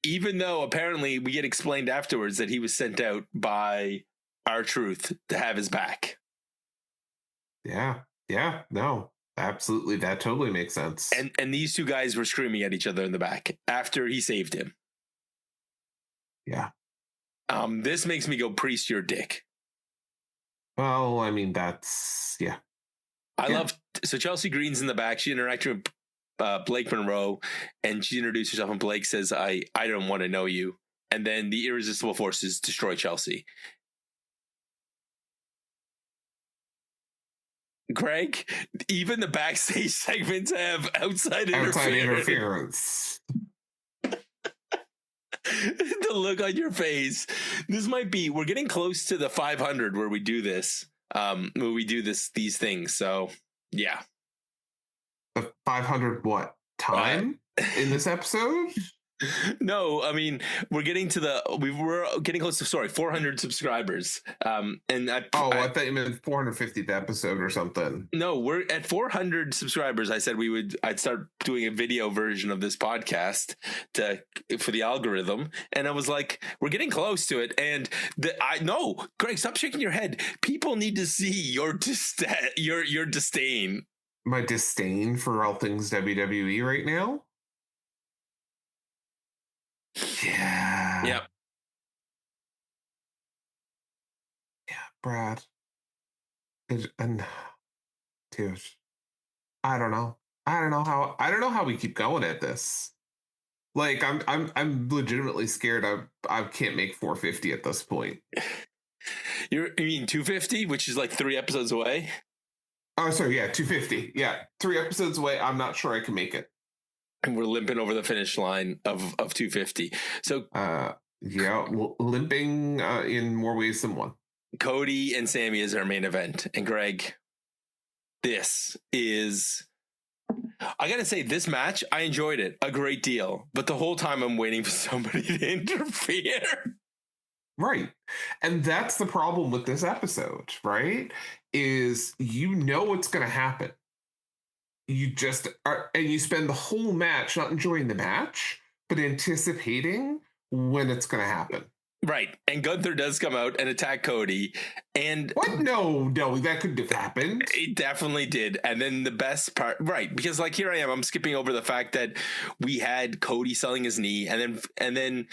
Even though apparently we get explained afterwards that he was sent out by R-Truth to have his back. Yeah, no, absolutely, that totally makes sense. And these two guys were screaming at each other in the back after he saved him. Yeah. This makes me go, Priest, you're a dick. Well, I mean, that's I love. So Chelsea Green's in the back. She interacted with Blake Monroe, and she introduced herself, and Blake says, I don't want to know you. And then the irresistible forces destroy Chelsea. Greg, even the backstage segments have outside interference. The look on your face. This might be, we're getting close to the 500 where we do this. These things. So yeah. The 500 what time in this episode? No, I mean, we're getting close to 400 subscribers. And I thought you meant 450th episode or something. No, we're at 400 subscribers. I said I'd start doing a video version of this podcast for the algorithm, and I was like, we're getting close to it. And no, Greg, stop shaking your head. People need to see your disdain. My disdain for all things WWE right now. Yeah. Yep. Yeah, Brad. And dude, I don't know how we keep going at this. Like, I'm legitimately scared I can't make 450 at this point. You mean 250, which is like 3 episodes away? Oh, sorry, yeah, 250. Yeah, 3 episodes away. I'm not sure I can make it. And we're limping over the finish line of 250. So limping in more ways than one. Cody and Sammy is our main event. And Greg, this is, I gotta say, this match, I enjoyed it a great deal, but the whole time I'm waiting for somebody to interfere. Right. And that's the problem with this episode, right? Is it's going to happen. You just are, and you spend the whole match not enjoying the match, but anticipating when it's going to happen. Right. And Gunther does come out and attack Cody. And what? No, that couldn't have happened. It definitely did. And then the best part, right? Because like here I am, I'm skipping over the fact that we had Cody selling his knee, and then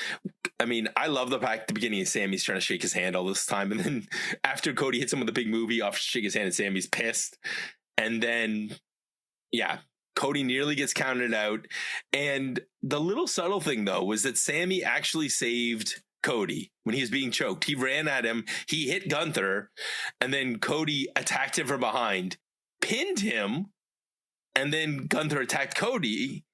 I mean, I love the fact at the beginning of Sammy's trying to shake his hand all this time, and then after Cody hits him with a big move, he offers to shake his hand, and Sammy's pissed, and then Cody nearly gets counted out. And the little subtle thing though was that Sammy actually saved Cody when he was being choked. He ran at him, he hit Gunther, and then Cody attacked him from behind, pinned him, and then Gunther attacked Cody,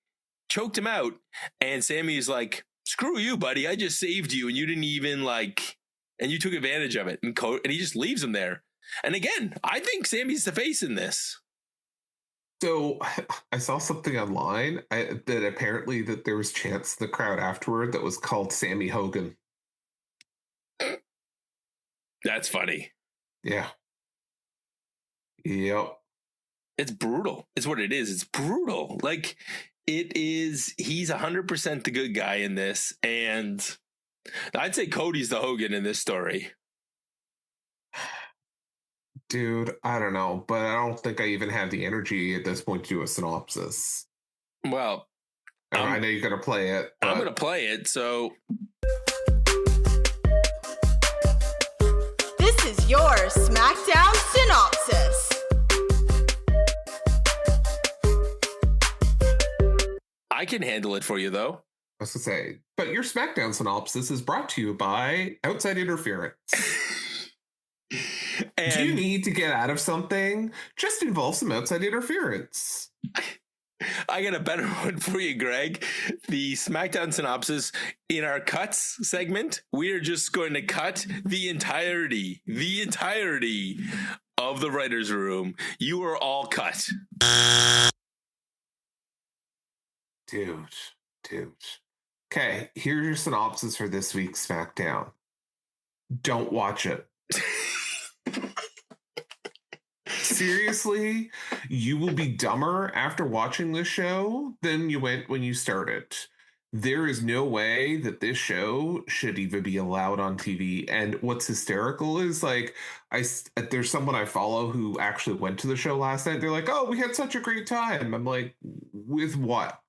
choked him out, and Sammy's like, screw you, buddy, I just saved you, and you didn't even and you took advantage of it, and he just leaves him there. And again, I think Sammy's the face in this. So I saw something online that apparently that there was chants in the crowd afterward that was called Sammy Hogan. That's funny. Yeah. Yep. It's brutal. It's what it is. It's brutal. Like, it is. He's 100% the good guy in this, and I'd say Cody's the Hogan in this story. Dude, I don't know, but I don't think I even have the energy at this point to do a synopsis. Well, I know you're going to play it. I'm going to play it, so... This is your SmackDown synopsis. I can handle it for you, though. I was going to say, but your SmackDown synopsis is brought to you by Outside Interference. And do you need to get out of something? Just involve some outside interference. I got a better one for you, Greg. The SmackDown synopsis in our cuts segment, we are just going to cut the entirety of the writer's room. You are all cut. Dude. Okay, here's your synopsis for this week's SmackDown. Don't watch it. Seriously, you will be dumber after watching this show than you went when you started. There is no way that this show should even be allowed on TV. And what's hysterical is, like, there's someone I follow who actually went to the show last night. They're like, oh, we had such a great time. I'm like, with what?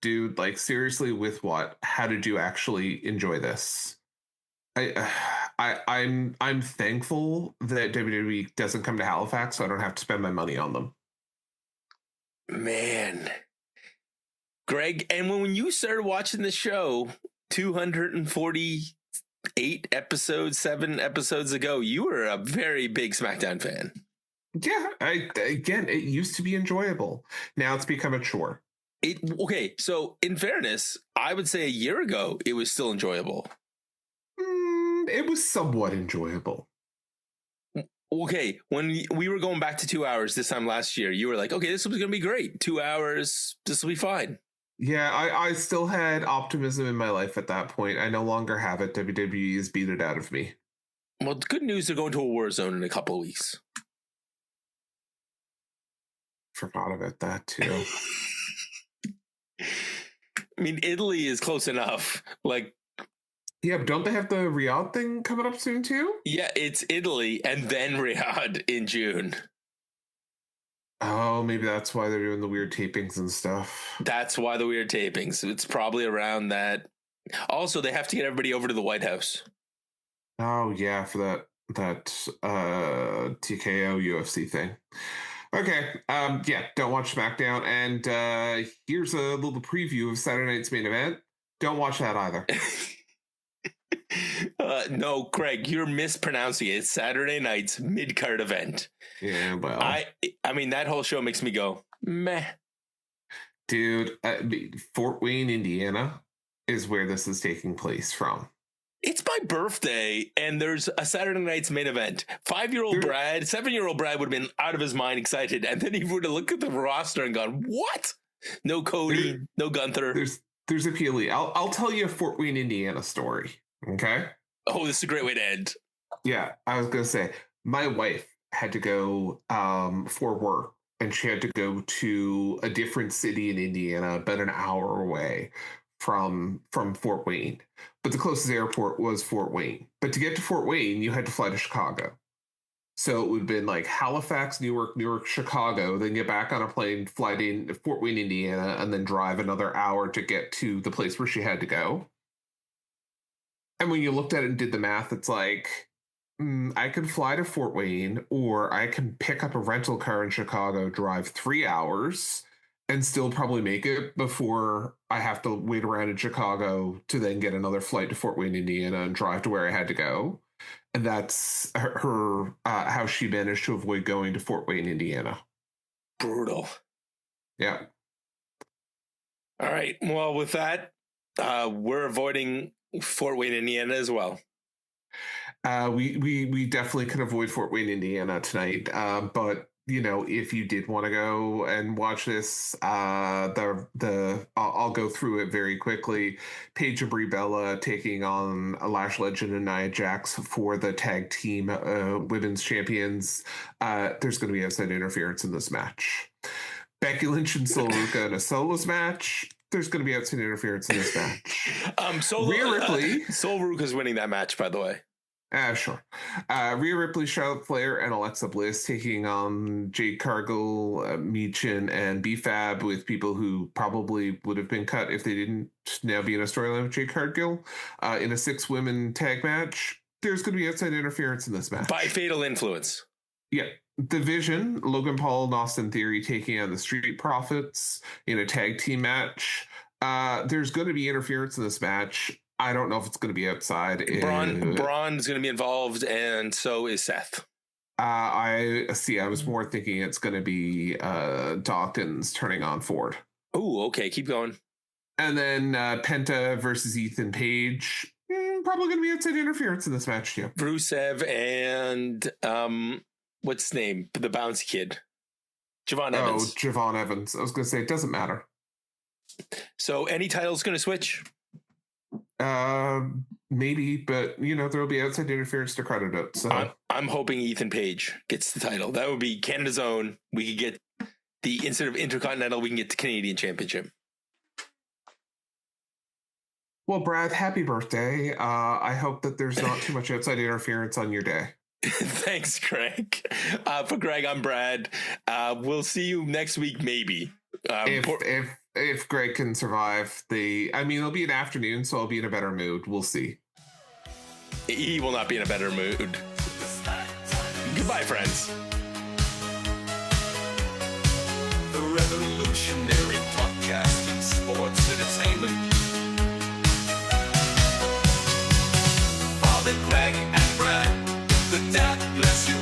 Dude, like, seriously, with what? How did you actually enjoy this? I'm thankful that WWE doesn't come to Halifax, so I don't have to spend my money on them. Man, Greg, and when you started watching the show 248 episodes, 7 episodes ago, you were a very big SmackDown fan. Yeah, it used to be enjoyable. Now it's become a chore. Okay, so in fairness, I would say a year ago it was still enjoyable. It was somewhat enjoyable. Okay, when we were going back to 2 hours this time last year, you were like, okay, this was going to be great. 2 hours, this will be fine. Yeah, I still had optimism in my life at that point. I no longer have it. WWE has beat it out of me. Well, good news, they're going to a war zone in a couple of weeks. Forgot about that, too. I mean, Italy is close enough. Like, yeah, but don't they have the Riyadh thing coming up soon, too? Yeah, it's Italy and then Riyadh in June. Oh, maybe that's why they're doing the weird tapings and stuff. That's why the weird tapings. It's probably around that. Also, they have to get everybody over to the White House. Oh, yeah, for that TKO UFC thing. Okay, yeah, don't watch SmackDown. And here's a little preview of Saturday night's main event. Don't watch that either. No, Craig, you're mispronouncing it. It's Saturday night's mid-card event. Yeah, well, I mean, that whole show makes me go, meh. Dude, Fort Wayne, Indiana is where this is taking place from. It's my birthday, and there's a Saturday night's main event. 7-year-old Brad would have been out of his mind excited, and then he would have looked at the roster and gone, what? No Cody, no Gunther. There's a PLE. I'll tell you a Fort Wayne, Indiana story. Okay. Oh, this is a great way to end. Yeah, I was gonna say my wife had to go for work, and she had to go to a different city in Indiana, about an hour away from Fort Wayne. But the closest airport was Fort Wayne. But to get to Fort Wayne, you had to fly to Chicago. So it would have been like Halifax, Newark, Chicago, then get back on a plane, fly to Fort Wayne, Indiana, and then drive another hour to get to the place where she had to go. And when you looked at it and did the math, it's like, I can fly to Fort Wayne, or I can pick up a rental car in Chicago, drive 3 hours, and still probably make it before I have to wait around in Chicago to then get another flight to Fort Wayne, Indiana, and drive to where I had to go. And that's her how she managed to avoid going to Fort Wayne, Indiana. Brutal. Yeah. All right. Well, with that, we're avoiding Fort Wayne, Indiana as well. We definitely could avoid Fort Wayne, Indiana tonight. But if you did want to go and watch this, I'll go through it very quickly. Paige and Brie Bella taking on Lash Legend and Nia Jax for the tag team women's champions. There's going to be outside interference in this match. Becky Lynch and Sol Ruka in a solos match. There's going to be outside interference in this match. Rhea Ripley. Sol Ruka's winning that match, by the way. Sure. Rhea Ripley, Charlotte Flair, and Alexa Bliss taking on Jade Cargill, Michin, and B-Fab with people who probably would have been cut if they didn't now be in a storyline with Jade Cargill in a 6-women tag match. There's going to be outside interference in this match. By Fatal Influence. Yeah. Division, Logan Paul and Austin Theory taking on the Street Profits in a tag team match. There's going to be interference in this match. I don't know if it's going to be outside. Braun's going to be involved, and so is Seth. I was more thinking it's going to be Dawkins turning on Ford. Oh, okay. Keep going. And then Penta versus Ethan Page. Probably going to be outside interference in this match, too. Rusev and what's his name? The bouncy kid. Javon Evans. Oh, Javon Evans. I was going to say, it doesn't matter. So any title's going to switch? Maybe, but there'll be outside interference to credit it. So I'm hoping Ethan Page gets the title. That would be Canada's own. We could get instead of Intercontinental, we can get the Canadian Championship. Well, Brad, happy birthday. I hope that there's not too much outside interference on your day. Thanks, Greg. For Greg, I'm Brad. We'll see you next week, maybe. If Greg can survive it'll be an afternoon, so I'll be in a better mood. We'll see. He will not be in a better mood. Goodbye, friends. The revolutionary podcast in sports entertainment. Father Greg and Brad, the dad bless you.